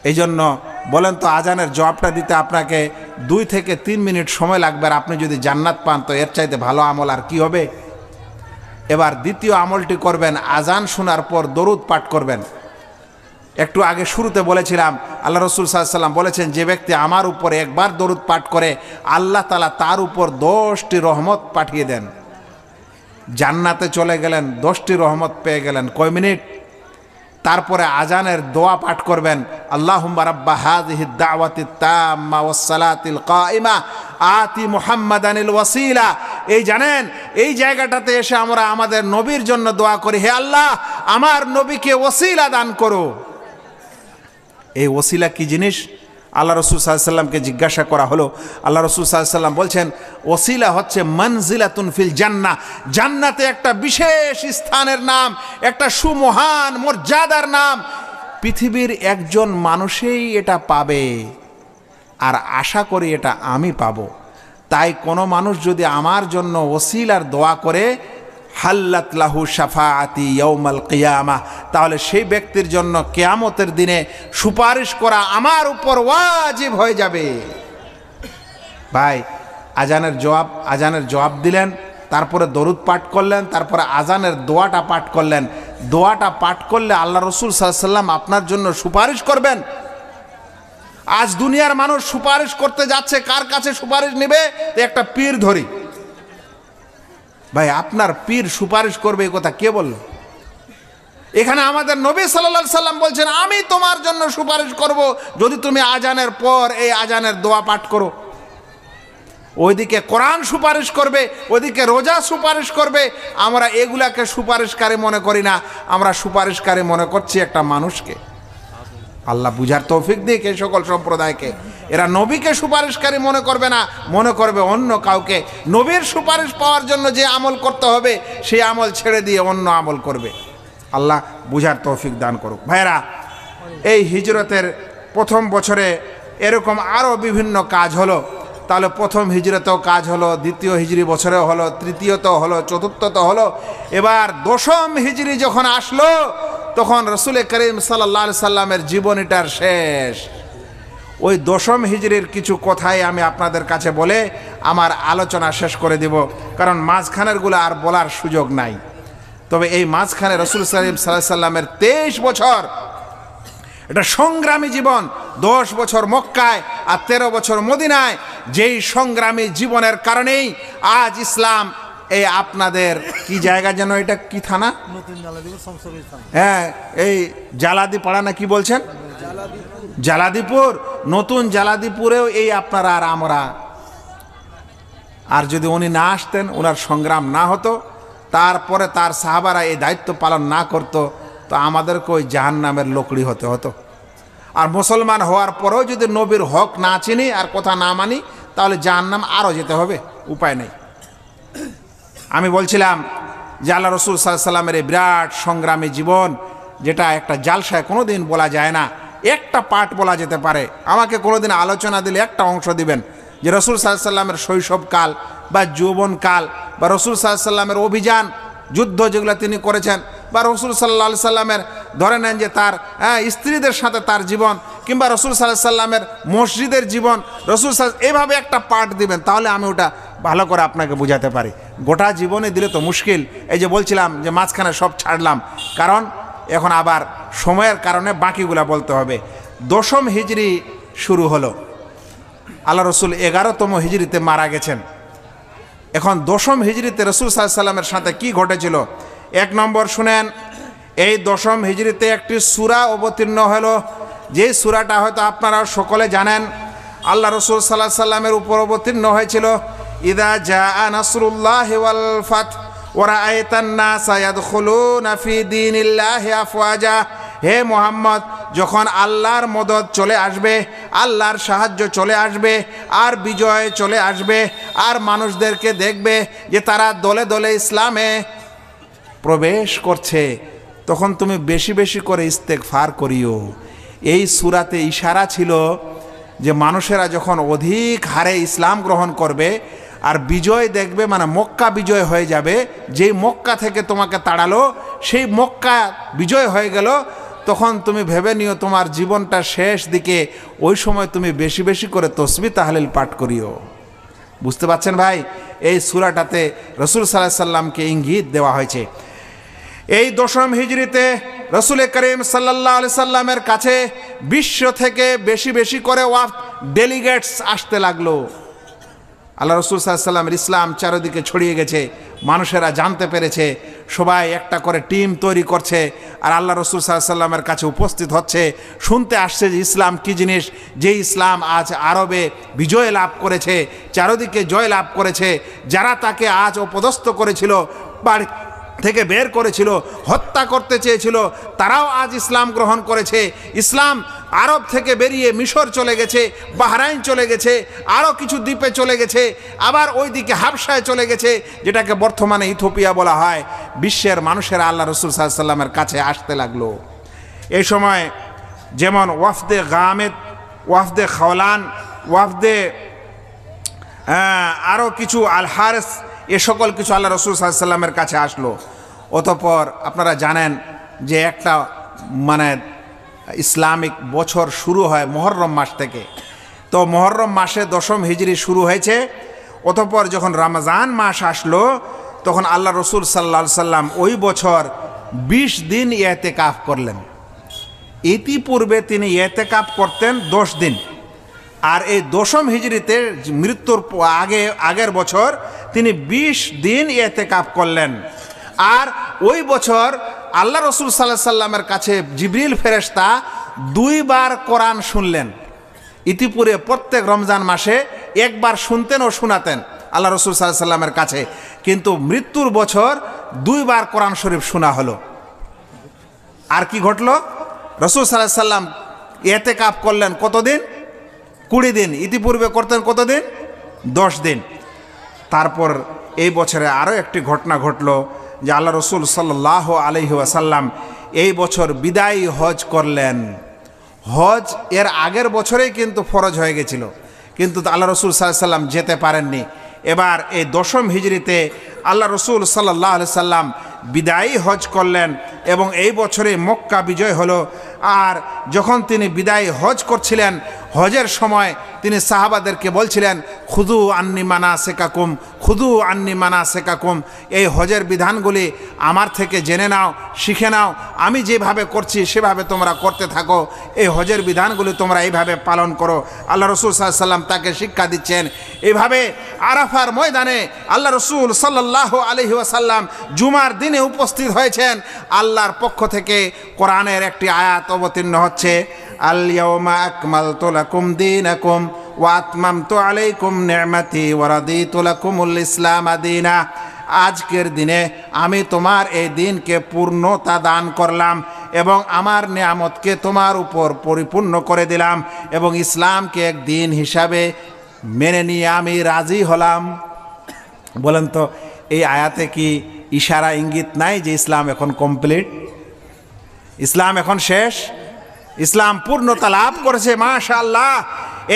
এই জন্য বলেন তো, আজানের জবাবটা দিতে আপনাকে 2 থেকে 3 মিনিট সময় লাগবে, আর আপনি যদি জান্নাত পান তো এর চাইতে ভালো আমল আর কি হবে। এবার দ্বিতীয় আমলটি করবেন, আজান শোনার পর দরুদ পাঠ করবেন। একটু আগে শুরুতে বলেছিলাম, আল্লাহ রসুল সাল্লাল্লাহু আলাইহি ওয়াসাল্লাম বলেছেন, যে ব্যক্তি আমার উপরে একবার দরুদ পাঠ করে আল্লাহ তাআলা তার উপর 10টি রহমত পাঠিয়ে দেন। জান্নাতে চলে গেলেন, 10টি রহমত পেয়ে গেলেন। কয় মিনিট? তারপরে আজানের দোয়া পাঠ করবেন, আল্লাহুম্মা রাব্বা হাযিহিদ দাওয়াতিত তাম্মা ওয়াস সালাতিল কাইমা আতি মুহাম্মাদানিল ওয়াসিলা। এই জানেন, এই জায়গাটাতে এসে আমরা আমাদের নবীর জন্য দোয়া করি, হে আল্লাহ আমার নবীকে ওসিলা দান করো। এই ওসিলা কি জিনিস? আল্লাহ রসুল সাল্লাল্লাহু আলাইহি ওয়াসাল্লামকে জিজ্ঞাসা করা হলো। আল্লাহ রসুল সাল্লাল্লাহু আলাইহি ওয়াসাল্লাম বলছেন, ওসিলা হচ্ছে মানজিলাতুন ফিল জান্নাহ, জান্নাতে একটা বিশেষ স্থানের নাম, একটা সুমহান মর্যাদার নাম। পৃথিবীর একজন মানুষই এটা পাবে, আর আশা করি এটা আমি পাবো। তাই কোনো মানুষ যদি আমার জন্য ওসিলার দোয়া করে, হাল্লাত লাহু শাফাআতি ইয়াউমাল কিয়ামাহ, তাহলে সেই ব্যক্তির জন্য কিয়ামতের দিনে সুপারিশ করা আমার উপর ওয়াজিব হয়ে যাবে। ভাই, আজানের জবাব দিলেন, তারপরে দরুদ পাঠ করলেন, তারপরে আজানের দোয়াটা পাঠ করলেন। দোয়াটা পাঠ করলে আল্লাহ রসুল সাল্লাল্লাহু আলাইহি ওয়াসাল্লাম আপনার জন্য সুপারিশ করবেন। আজ দুনিয়ার মানুষ সুপারিশ করতে যাচ্ছে, কার কাছে সুপারিশ নেবে? একটা পীর ধরি। ভাই, আপনার পীর সুপারিশ করবে এই কথা কে বলল? এখানে আমাদের নবী সাল্লাল্লাহু আলাইহি সাল্লাম বলছেন, আমি তোমার জন্য সুপারিশ করব যদি তুমি আজানের পর এই আজানের দোয়া পাঠ করো। ওইদিকে কোরআন সুপারিশ করবে, ওইদিকে রোজা সুপারিশ করবে। আমরা এগুলাকে সুপারিশকারী মনে করি না, আমরা সুপারিশকারী মনে করছি একটা মানুষকে। আল্লাহ বুঝার তৌফিক দিক এই সকল সম্প্রদায়কে। এরা নবীকে সুপারিশকারী মনে করবে না, মনে করবে অন্য কাউকে। নবীর সুপারিশ পাওয়ার জন্য যে আমল করতে হবে সেই আমল ছেড়ে দিয়ে অন্য আমল করবে। আল্লাহ বুঝার তৌফিক দান করুক। ভাইরা, এই হিজরতের প্রথম বছরে এরকম আরও বিভিন্ন কাজ হলো। তাহলে প্রথম হিজরতেও কাজ হলো, দ্বিতীয় হিজরি বছরেও হলো, তৃতীয়ত হলো, চতুর্থত হলো। এবার দশম হিজরি যখন আসলো, তখন রসুল করিম সাল্লাল্লাহু আলাইহি সাল্লামের জীবনীটার শেষ। ওই দশম হিজরির কিছু কথাই আমি আপনাদের কাছে বলে আমার আলোচনা শেষ করে দিব, কারণ মাঝখানেরগুলো আর বলার সুযোগ নাই। তবে এই মাঝখানে রসুল করিম সাল্লাল্লাহু আলাইহি সাল্লামের 23 বছর এটা সংগ্রামী জীবন। 10 বছর মক্কায় আর 13 বছর মদিনায়, যেই সংগ্রামী জীবনের কারণেই আজ ইসলাম এই আপনাদের কি জায়গা যেন, এটা কি থানা? হ্যাঁ, এই জালাদি পাড়া না কি বলছেন? জালাদিপুর। নতুন জালাদিপুরেও এই আপনারা আর আমরা। আর যদি উনি না আসতেন, ওনার সংগ্রাম না হতো, তারপরে তার সাহাবারা এই দায়িত্ব পালন না করত, তো আমাদেরকে ওই জাহান্নামের লোকড়ি হতে হতো। আর মুসলমান হওয়ার পরেও যদি নবীর হক না চিনি আর কথা না মানি, তাহলে জাহান্নাম আরও যেতে হবে, উপায় নেই। আমি বলছিলাম যে আল্লাহ রসুল সাল্লাল্লাহু আলাইহি সাল্লামের এই বিরাট সংগ্রামী জীবন, যেটা একটা জালসায় কোনোদিন বলা যায় না, একটা পার্ট বলা যেতে পারে। আমাকে কোনোদিন আলোচনা দিলে একটা অংশ দিবেন যে রসুল সাল্লাল্লাহু আলাইহি সাল্লামের শৈশবকাল বা যৌবনকাল, বা রসুল সাল্লাল্লাহু আলাইহি সাল্লামের অভিযান যুদ্ধ যেগুলো তিনি করেছেন, বা রসুল সাল্লাল্লাহু আলাইহি সাল্লামের ধরে নেন যে তার স্ত্রীদের সাথে তার জীবন, কিংবা রসুল সাল্লাল্লাহু আলাইহি সাল্লামের মসজিদের জীবন, রসুল এইভাবে একটা পার্ট দিবেন, তাহলে আমি ওটা ভালো করে আপনাকে বুঝাতে পারি। গোটা জীবনে দিলে তো মুশকিল। এই যে বলছিলাম যে মাঝখানে সব ছাড়লাম, কারণ এখন আবার সময়ের কারণে বাকিগুলা বলতে হবে। 10ম হিজরি শুরু হলো, আল্লাহ রসুল 11তম হিজরিতে মারা গেছেন। এখন 10ম হিজরিতে রসুল সাল্লাল্লাহু আলাইহি সাল্লামের সাথে কি ঘটেছিল? 1 নম্বর শুনেন, এই 10ম হিজরিতে একটি সূরা অবতীর্ণ হলো, যে সূরাটা হয়তো আপনারা সকলে জানেন। আল্লাহ রসুল সাল্লাল্লাহু আলাইহি সাল্লামের উপর অবতীর্ণ হয়েছিল, ইদা জাআ নাসরুল্লাহি ওয়াল ফাত ওয়া রাআইতান নাসা ইয়াদখুলুনা ফি দীনিল্লাহি আফওয়াজা। হে মুহাম্মদ, যখন আল্লাহর মদদ চলে আসবে, আল্লাহর সাহায্য চলে আসবে, আর বিজয় চলে আসবে, আর মানুষদেরকে দেখবে যে তারা দলে দলে ইসলামে প্রবেশ করছে, তখন তুমি বেশি বেশি করে ইস্তেগফার করিও। এই সূরাতে ইশারা ছিল যে মানুষেরা যখন অধিক হারে ইসলাম গ্রহণ করবে আর বিজয় দেখবে, মানে মক্কা বিজয় হয়ে যাবে, যেই মক্কা থেকে তোমাকে তাড়ালো সেই মক্কা বিজয় হয়ে গেল, তখন তুমি ভেবে নিও তোমার জীবনটা শেষ দিকে, ওই সময় তুমি বেশি বেশি করে তাসবিহ তাহলিল পাঠ করিও। বুঝতে পারছেন ভাই? এই সূরাটাতে রাসূল সাল্লাল্লাহু আলাইহি সাল্লামকে ইঙ্গিত দেওয়া হয়েছে। এই 10ম হিজরিতে রসুল করিম সাল্লাল্লাহু আলাইহি সাল্লামের কাছে বিশ্ব থেকে বেশি বেশি করে ডেলিগেটস আসতে লাগলো। আল্লাহ রসুল সাল্লাল্লাহু আলাইহি সাল্লামের ইসলাম চারিদিকে ছড়িয়ে গেছে, মানুষেরা জানতে পেরেছে, সবাই একটা করে টিম তৈরি করছে, আর আল্লাহ রসুল সাল্লাল্লাহু আলাইহি সাল্লামের কাছে উপস্থিত হচ্ছে, শুনতে আসছে যে ইসলাম কি জিনিস, যে ইসলাম আজ আরবে বিজয় লাভ করেছে, চারিদিকে জয় লাভ করেছে। যারা তাকে আজ অপদস্থ করেছিল, বাড়ি থেকে বের করেছিল, হত্যা করতে চেয়েছিল, তারাও আজ ইসলাম গ্রহণ করেছে। ইসলাম আরব থেকে বেরিয়ে মিশর চলে গেছে, বাহরাইন চলে গেছে, আরও কিছু দ্বীপে চলে গেছে, আবার ওই দিকে হাবশায় চলে গেছে, যেটাকে বর্তমানে ইথিওপিয়া বলা হয়। বিশ্বের মানুষেরা আল্লাহ রসুল সাল্লাল্লাহু আলাইহি সাল্লামের কাছে আসতে লাগলো। এই সময় যেমন ওয়াফদে গামেদ, ওয়াফদে খাওলান, ওয়াফদে আরও কিছু আল হারেস, এ সকল কিছু আল্লাহ রসুল সাল্লাল্লাহু আলাইহি সাল্লামের কাছে আসলো। অতঃপর আপনারা জানেন যে একটা মানে ইসলামিক বছর শুরু হয় মুহররম মাস থেকে। তো মুহররম মাসে 10ম হিজরি শুরু হয়েছে। অতঃপর যখন রমজান মাস আসলো, তখন আল্লাহ রসুল সাল্লাল্লাহু আলাইহি সাল্লাম ওই বছর 20 দিন ইতিকাফ করলেন। ইতিপূর্বে তিনি ইতিকাফ করতেন 10 দিন, আর এই 10ম হিজরিতে মৃত্যুর আগের বছর তিনি 20 দিন ইতিকাফ করলেন। আর ওই বছর আল্লাহ রসুল সাল্লাল্লাহু আলাইহি সাল্লামের কাছে জিবরিল ফেরেশতা 2 বার কোরআন শুনলেন। ইতিপূর্বে প্রত্যেক রমজান মাসে একবার শুনতেন ও শোনাতেন আল্লাহ রসুল সাল্লাল্লাহু আলাইহি সাল্লামের কাছে, কিন্তু মৃত্যুর বছর 2 বার কোরআন শরীফ শোনা হলো। আর কি ঘটল? রসুল সাল্লাল্লাহু আলাইহি সাল্লাম ইতিকাফ করলেন কতদিন? 20 দিন। ইতিপূর্বে করতেন কতদিন? 10 দিন। তারপর এই বছরে আরও একটি ঘটনা ঘটল যে আল্লাহ রসুল সাল্লাল্লাহু আলাইহি ওয়াসাল্লাম এই বছর বিদায়ী হজ করলেন। হজ এর আগের বছরেই কিন্তু ফরজ হয়ে গেছিল, কিন্তু আল্লাহ রসুল সাল্লাল্লাহু আলাইহি সাল্লাম যেতে পারেননি। এবার এই 10ম হিজরিতে আল্লাহ রসুল সাল্লাল্লাহু আলাইহি সাল্লাম বিদায়ী হজ করলেন এবং এই বছরে মক্কা বিজয় হলো। আর যখন তিনি বিদায়ী হজ করছিলেন, হজের সময় তিনি সাহাবাদেরকে বলছিলেন, খুদু আন্নি মানাসিকাকুম, খুদু আন্নি মানাসিকাকুম, এই হজের বিধানগুলি আমার থেকে জেনে নাও, শিখে নাও, আমি যেভাবে করছি সেভাবে তোমরা করতে থাকো, এই হজের বিধানগুলি তোমরা এইভাবে পালন করো। আল্লাহ রসুল সাল্লাল্লাহু আলাইহি ওয়াসাল্লাম তাকে শিক্ষা দিচ্ছেন। এইভাবে আরাফার ময়দানে আল্লাহ রসুল সাল্লাল্লাহু আলাইহি ওয়াসাল্লাম জুমার দিনে উপস্থিত হয়েছেন। আল্লাহর পক্ষ থেকে কোরআনের একটি আয়াত অবতীর্ণ হচ্ছে, আল ইয়াউমা আকমালতু লাকুম দীনাকুম ওয়া আতমামতু আলাইকুম নি'মাতি ওয়া রাদিতু লাকুমুল ইসলাম দীনা। আজকের দিনে আমি তোমার এই দিনকে পূর্ণতা দান করলাম এবং আমার নিয়ামতকে তোমার উপর পরিপূর্ণ করে দিলাম এবং ইসলামকে এক দিন হিসাবে মেনে নিয়ে আমি রাজি হলাম। বলেন তো, এই আয়াতে কি ইশারা ইঙ্গিত নাই যে ইসলাম এখন কমপ্লিট, ইসলাম এখন শেষ, ইসলাম পূর্ণতা লাভ করেছে? মাশাআল্লাহ।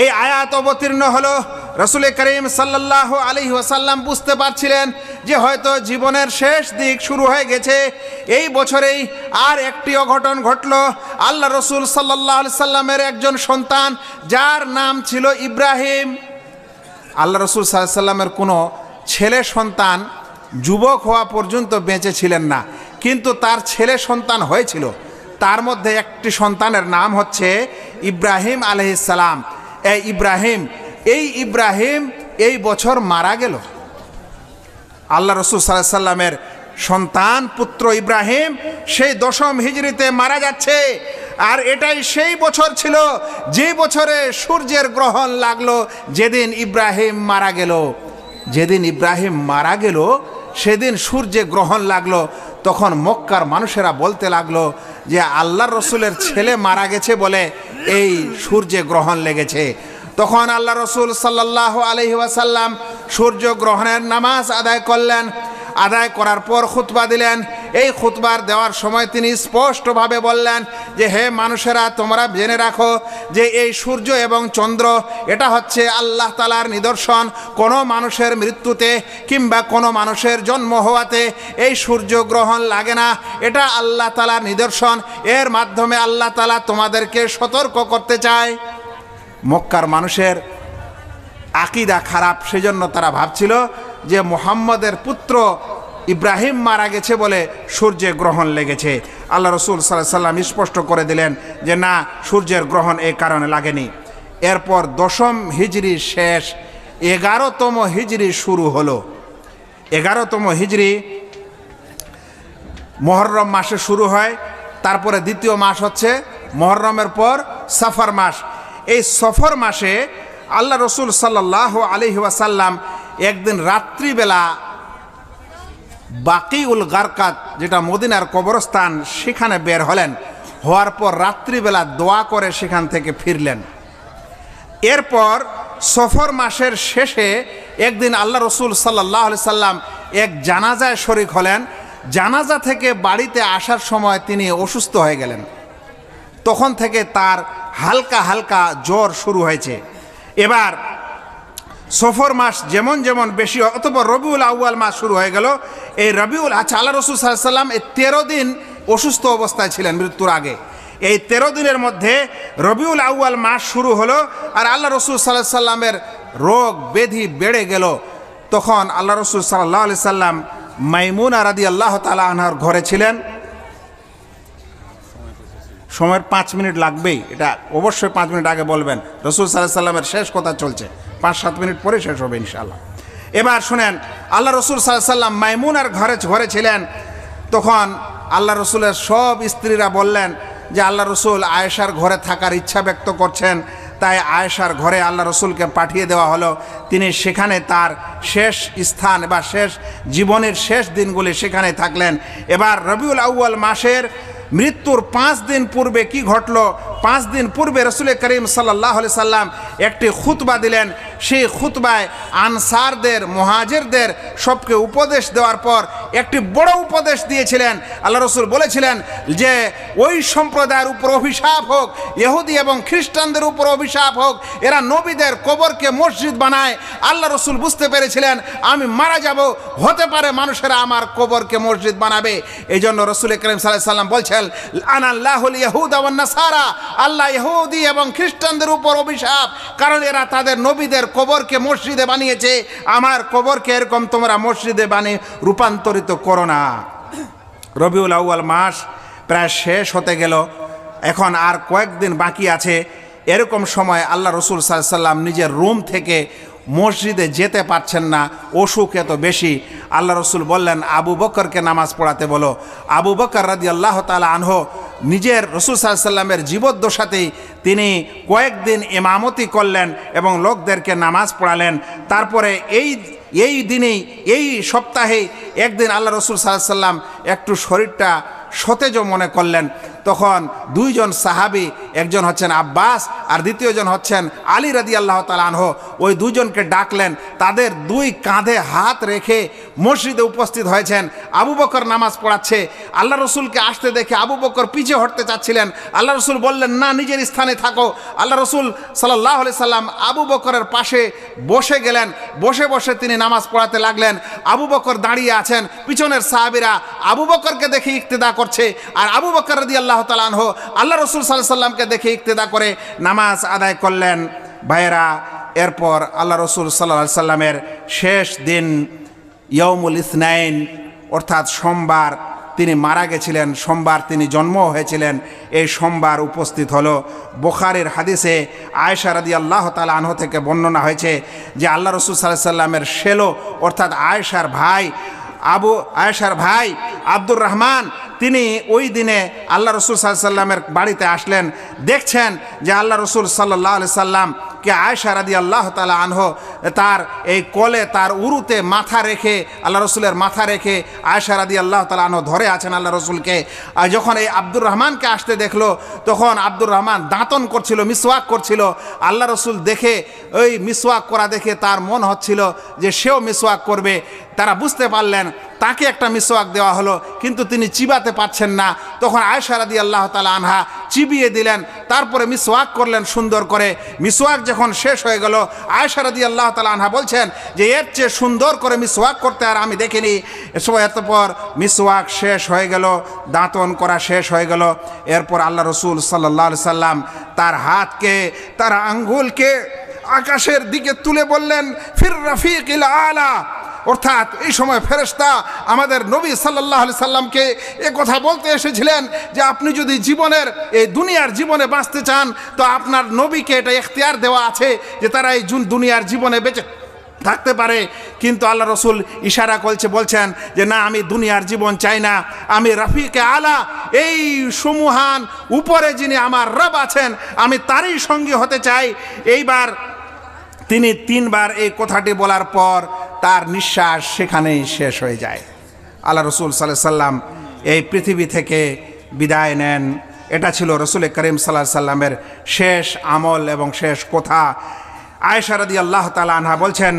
এই আয়াত অবতীর্ণ হলো, রাসূল করিম সাল্লাল্লাহু আলাইহি ওয়াসাল্লাম বুঝতে পারছিলেন যে হয়তো জীবনের শেষ দিক শুরু হয়ে গেছে। এই বছরেই আর একটি অঘটন ঘটল। আল্লাহ রসুল সাল্লাল্লাহু আলাইহি সাল্লামের একজন সন্তান, যার নাম ছিল ইব্রাহিম। আল্লাহ রসুল সাল্লাল্লাহু আলাইহি সাল্লামের কোনো ছেলে সন্তান যুবক হওয়া পর্যন্ত বেঁচে ছিলেন না, কিন্তু তার ছেলে সন্তান হয়েছিল। তার মধ্যে একটি সন্তানের নাম হচ্ছে ইব্রাহিম আলাইহিস সালাম। এই ইব্রাহিম এই বছর মারা গেল। আল্লাহ রসুল সাল্লাল্লাহু আলাইহি সাল্লামের সন্তান পুত্র ইব্রাহিম সেই 10ম হিজরিতে মারা যাচ্ছে। আর এটাই সেই বছর ছিল যে বছরে সূর্যের গ্রহণ লাগলো, যেদিন ইব্রাহিম মারা গেল। যেদিন ইব্রাহিম মারা গেল সেদিন সূর্যে গ্রহণ লাগলো। তখন মক্কার মানুষেরা বলতে লাগলো যে আল্লাহর রসুলের ছেলে মারা গেছে বলে এই সূর্যে গ্রহণ লেগেছে। তখন আল্লাহ রসুল সাল্লাল্লাহু আলাইহি ওয়াসাল্লাম সূর্য গ্রহণের নামাজ আদায় করলেন। আদায় করার পর খুতবা দিলেন। এই খুতবার দেওয়ার সময় তিনি স্পষ্টভাবে বললেন যে হে মানুষেরা, তোমরা জেনে রাখো যে এই সূর্য এবং চন্দ্র এটা হচ্ছে আল্লাহ তাআলার নিদর্শন। কোনো মানুষের মৃত্যুতে কিংবা কোনো মানুষের জন্ম হওয়াতে এই সূর্য গ্রহণ লাগে না, এটা আল্লাহ তাআলার নিদর্শন। এর মাধ্যমে আল্লাহ তাআলা তোমাদেরকে সতর্ক করতে চায়। মক্কার মানুষের আকীদা খারাপ, সেজন্য তারা ভাবছিল যে মুহাম্মদের পুত্র ইব্রাহিম মারা গেছে বলে সূর্যে গ্রহণ লেগেছে। আল্লাহ রসুল সাল্লাল্লাহু আলাইহি সাল্লাম স্পষ্ট করে দিলেন যে না, সূর্যের গ্রহণ এই কারণে লাগেনি। এরপর 10ম হিজরি শেষ, 11তম হিজরি শুরু হলো। 11তম হিজরি মুহররম মাসে শুরু হয়। তারপরে দ্বিতীয় মাস হচ্ছে মুহররমের পর সফর মাস। এই সফর মাসে আল্লাহ রসুল সাল্লাল্লাহু আলাইহি ওয়াসাল্লাম একদিন রাত্রিবেলা বাকিউল গারকাত, যেটা মদিনার কবরস্থান, সেখানে বের হলেন। হওয়ার পর রাত্রিবেলা দোয়া করে সেখান থেকে ফিরলেন। এরপর সফর মাসের শেষে একদিন আল্লাহ রসুল সাল্লাল্লাহু আলাইহি সাল্লাম এক জানাজায় শরীক হলেন। জানাজা থেকে বাড়িতে আসার সময় তিনি অসুস্থ হয়ে গেলেন। তখন থেকে তার হালকা হালকা জ্বর শুরু হয়েছে। এবার সফর মাস যেমন যেমন বেশি, অতঃপর রবিউল আউয়াল মাস শুরু হয়ে গেল। এই রবিউল, আল্লাহ রসুল সাল্লাল্লাহু আলাইহি সাল্লাম এই 13 দিন অসুস্থ অবস্থায় ছিলেন মৃত্যুর আগে। এই 13 দিনের মধ্যে রবিউল আউয়াল মাস শুরু হলো। আর আল্লাহ রসুল সাল্লাল্লাহু আলাইহি সাল্লামের রোগ ব্যাধি বেড়ে গেল। তখন আল্লাহ রসুল সাল্লাল্লাহু আলাইহি সাল্লাম মাইমুনা রাদিয়াল্লাহু তাআলা আনহার ঘরে ছিলেন। সময়ের 5 মিনিট লাগবেই, এটা অবশ্যই 5 মিনিট আগে বলবেন। রসুল সাল্লাল্লাহু আলাইহি সাল্লামের শেষ কথা চলছে, 5-7 মিনিট পরে শেষ হবে ইনশাআল্লাহ। এবার শুনেন, আল্লাহ রসুল সাল্লাল্লাহু আলাইহি সাল্লাম মাইমুনার ঘরে ছিলেন। তখন আল্লাহ রসুলের সব স্ত্রীরা বললেন যে আল্লাহ রসুল আয়েশার ঘরে থাকার ইচ্ছা ব্যক্ত করছেন। তাই আয়েশার ঘরে আল্লাহ রসুলকে পাঠিয়ে দেওয়া হলো। তিনি সেখানে তার শেষ স্থান বা শেষ জীবনের শেষ দিনগুলি সেখানে থাকলেন। এবার রবিউল আউয়াল মাসের মৃত্যুর 5 দিন পূর্বে কি ঘটল? 5 দিন পূর্বে রাসূল করিম সাল্লাল্লাহু আলাইহি সাল্লাম একটি খুতবা দিলেন। সেই খুতবায় আনসারদের, মুহাজিরদের সবকে উপদেশ দেওয়ার পর একটি বড় উপদেশ দিয়েছিলেন। আল্লাহ রসুল বলেছিলেন যে ওই সম্প্রদায়ের উপর অভিশাপ হোক, ইহুদি এবং খ্রিস্টানদের উপর অভিশাপ হোক, এরা নবীদের কবরকে মসজিদ বানায়। আল্লাহ রসুল বুঝতে পেরেছিলেন আমি মারা যাব, হতে পারে মানুষেরা আমার কবরকে মসজিদ বানাবে। এই জন্য রসুল করিম সাল্লাল্লাহু আলাইহি ওয়াসাল্লাম বলছেন আনাল্লাহুল ইয়াহুদা ওয়ান নাসারা, আল্লাহ ইহুদি এবং খ্রিস্টানদের উপর অভিশাপ, কারণ এরা তাদের নবীদের কবরকে মসজিদে বানিয়েছে। আমার কবরকে এরকম তোমরা মসজিদে বানিয়ে রূপান্তরিত করো না। রবিউল আউয়াল মাস প্রায় শেষ হতে গেল, এখন আর কয়েকদিন বাকি আছে। এরকম সময় আল্লাহ রসুল সাল্লাল্লাহু আলাইহি ওয়াসাল্লাম নিজের রুম থেকে মসজিদে যেতে পারছেন না, অসুখ এত বেশি। আল্লাহ রসুল বললেন আবু বকরকে নামাজ পড়াতে বলো। আবু বকর রাদিয়াল্লাহু তাআলা আনহু নিজের রসুল সাল্লাল্লাহু আলাইহি ওয়াসাল্লামের জীবদ্দশাতেই তিনি কয়েকদিন ইমামতি করলেন এবং লোকদেরকে নামাজ পড়ালেন। তারপরে এই দিনেই, এই সপ্তাহে একদিন আল্লাহ রসুল সাল্লাল্লাহু আলাইহি ওয়াসাল্লাম একটু শরীরটা সতেজ মনে করলেন। তখন দুইজন সাহাবী, একজন হচ্ছেন আব্বাস আর দ্বিতীয়জন হচ্ছেন আলী রাদিয়াল্লাহু তাআলা আনহু, ওই দুজনকে ডাকলেন। তাদের দুই কাঁধে হাত রেখে মসজিদে উপস্থিত হয়েছেন। আবু বকর নামাজ পড়াচ্ছে। আল্লাহ রসুলকে আসতে দেখে আবু বকর পিছিয়ে হটতে চাচ্ছিলেন। আল্লাহ রসুল বললেন না, নিজের স্থানে থাকো। আল্লাহ রসুল সাল্লাল্লাহু আলাইহি সাল্লাম আবু বকরের পাশে বসে গেলেন। বসে বসে তিনি নামাজ পড়াতে লাগলেন। আবু বকর দাঁড়িয়ে আছেন, পিছনের সাহাবীরা আবু বকরকে দেখে ইক্তেদা করছে, আর আবু বকর রাদিয়াল্লাহু তাআলা আনহু আল্লাহ রসুল সাল্লাল্লাহু আলাইহি সাল্লামকে দেখে ইক্তেদা করে নামাজ আদায় করলেন। ভাইয়েরা, এরপর আল্লাহ রসুল সাল্লাল্লাহু আলাইহি সাল্লামের শেষ দিন ইয়াউমুল ইসনাইন অর্থাৎ সোমবার তিনি মারা গেছিলেন। সোমবার তিনি জন্ম হয়েছিলেন। এই সোমবার উপস্থিত হলো। বুখারীর হাদিসে আয়েশা রাদিয়াল্লাহু তাআলা আনহা থেকে বর্ণনা হয়েছে যে আল্লাহ রসুল সাল্লাল্লাহু আলাইহি সাল্লামের শেলো অর্থাৎ আয়েশার ভাই আব্দুর রহমান তিনি ওই দিনে আল্লাহ রসুল সাল্লাল্লাহু আলাইহি সাল্লামের বাড়িতে আসলেন। দেখছেন যে আল্লাহ রসুল সাল্লাল্লাহু আলাইহি সাল্লামকে আয়েশা রাদিয়াল্লাহু তাআলা আনহা তার এই কোলে, তার উরুতে মাথা রেখে, আল্লাহ রসুলের মাথা রেখে আয়েশা রাদিয়াল্লাহু তাআলা আনহা ধরে আছেন আল্লাহ রসুলকে। আর যখন এই আব্দুর রহমানকে আসতে দেখলো, তখন আব্দুর রহমান দাঁতন করছিল, মিসওয়াক করছিল। আল্লাহ রসুল দেখে, ওই মিসওয়াক করা দেখে তার মন হচ্ছিল যে সেও মিসওয়াক করবে। তারা বুঝতে পারলেন, তাকে একটা মিসওয়াক দেওয়া হলো, কিন্তু তিনি চিবাতে পারছেন না। তখন আয়েশা রাদিয়াল্লাহু তাআলা আনহা চিবিয়ে দিলেন, তারপরে মিসওয়াক করলেন সুন্দর করে। মিসওয়াক যখন শেষ হয়ে গেল, আয়েশা রাদিয়াল্লাহু তাআলা আনহা বলছেন যে এর চেয়ে সুন্দর করে মিসওয়াক করতে আর আমি দেখিনি। এরপর মিসওয়াক শেষ হয়ে গেল, দাঁতন করা শেষ হয়ে গেল। এরপর আল্লাহ রসুল সাল্লাল্লাহু আলাইহি সাল্লাম তার হাতকে, তার আঙ্গুলকে আকাশের দিকে তুলে বললেন ফির রাফিকিল আলা, অর্থাৎ এই সময় ফেরেশতা আমাদের নবী সাল্লাল্লাহু আলাইহি সাল্লামকে এ কথা বলতে এসেছিলেন যে আপনি যদি জীবনের, এই দুনিয়ার জীবনে বাঁচতে চান, তো আপনার নবীকে এটা ইখতিয়ার দেওয়া আছে যে তারা এই দুনিয়ার জীবনে বেঁচে থাকতে পারে। কিন্তু আল্লাহ রসুল ইশারা বলছেন যে না, আমি দুনিয়ার জীবন চাই না, আমি রাফিকে আলা, এই সমূহান উপরে যিনি আমার রব আছেন, আমি তারই সঙ্গী হতে চাই। এইবার তিনি 3 বার এই কথাটি বলার পর তার নিঃশ্বাস সেখানেই শেষ হয়ে যায়। আল্লাহ রসুল সাল্লাল্লাহু আলাইহি সাল্লাম এই পৃথিবী থেকে বিদায় নেন। এটা ছিল রসুল করিম সাল্লাল্লাহু আলাইহি সাল্লামের শেষ আমল এবং শেষ কথা। আয়েশা রাদিয়াল্লাহু তাআলা আনহা বলছেন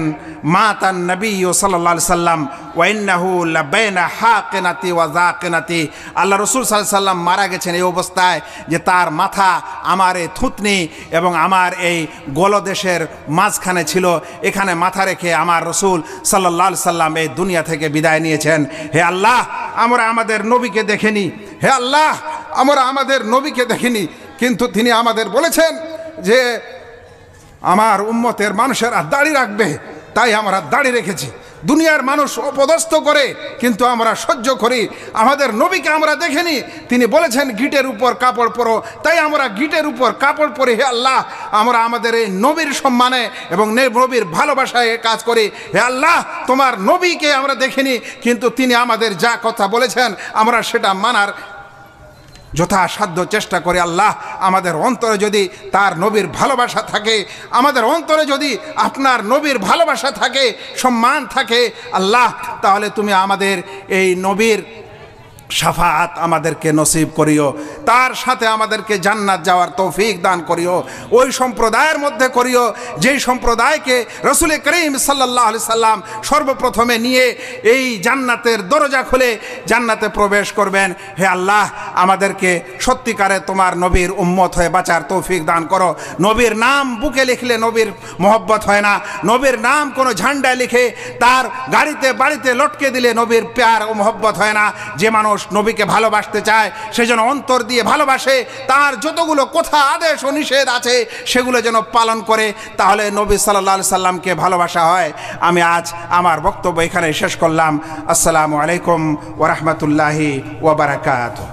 মাতান নবী সাল্লাল্লাহু আলাইহি সাল্লাম ওয়া ইন্নাহু লাবাইনা হাকিনাতি ওয়া যাকিনাতি, আল্লাহ রাসূল সাল্লাল্লাহু আলাইহি সাল্লাম মারা গেছেন এই অবস্থায় যে তার মাথা আমার এই থুতনি এবং আমার এই গলদেশের মাঝখানে ছিল। এখানে মাথা রেখে আমার রাসূল সাল্লাল্লাহু আলাইহি সাল্লাম এই দুনিয়া থেকে বিদায় নিয়েছেন। হে আল্লাহ, আমরা আমাদের নবীকে দেখিনি। হে আল্লাহ, আমরা আমাদের নবীকে দেখিনি, কিন্তু তিনি আমাদের বলেছেন যে আমার উম্মতের মানুষেরা দাড়ি রাখবে, তাই আমরা দাড়ি রেখেছি। দুনিয়ার মানুষ অপদস্থ করে, কিন্তু আমরা সহ্য করি। আমাদের নবীকে আমরা দেখিনি, তিনি বলেছেন গিটের উপর কাপড় পরো, তাই আমরা গিটের উপর কাপড় পরি। হে আল্লাহ, আমরা আমাদের এই নবীর সম্মানে এবং নবীর ভালোবাসায় কাজ করি। হে আল্লাহ, তোমার নবীকে আমরা দেখিনি, কিন্তু তিনি আমাদের যা কথা বলেছেন আমরা সেটা মানার যথাসাধ্য চেষ্টা করে। আল্লাহ, আমাদের অন্তরে যদি তার নবীর ভালোবাসা থাকে, আমাদের অন্তরে যদি আপনার নবীর ভালোবাসা থাকে, সম্মান থাকে, আল্লাহ, তাহলে তুমি আমাদের এই নবীর শাফাত আমাদেরকে নসিব করিও, তার সাথে আমাদেরকে জান্নাত যাওয়ার তৌফিক দান করিও। ওই সম্প্রদায়ের মধ্যে করিও যেই সম্প্রদায়কে রাসূল করিম সাল্লাল্লাহু আলাইহি সাল্লাম সর্বপ্রথমে নিয়ে এই জান্নাতের দরজা খুলে জান্নাতে প্রবেশ করবেন। হে আল্লাহ, আমাদেরকে সত্যিকারে তোমার নবীর উম্মত হয়ে বাঁচার তৌফিক দান করো। নবীর নাম বুকে লিখলে নবীর মোহব্বত হয় না, নবীর নাম কোনো ঝান্ডায় লিখে তার গাড়িতে বাড়িতে লটকে দিলে নবীর প্যার ও মোহব্বত হয় না। যে মানুষ নবীকে ভালোবাসতে চায় সে যেন অন্তর দিয়ে ভালোবাসে, তার যতগুলো কথা আদেশ ও নিষেধ আছে সেগুলো যেন পালন করে, তাহলে নবী সাল্লাল্লাহু আলাইহি সাল্লামকে ভালোবাসা হয়। আমি আজ আমার বক্তব্য এখানে শেষ করলাম। আসসালামু আলাইকুম ওয়া রাহমাতুল্লাহি ওয়া বারাকাতুহু।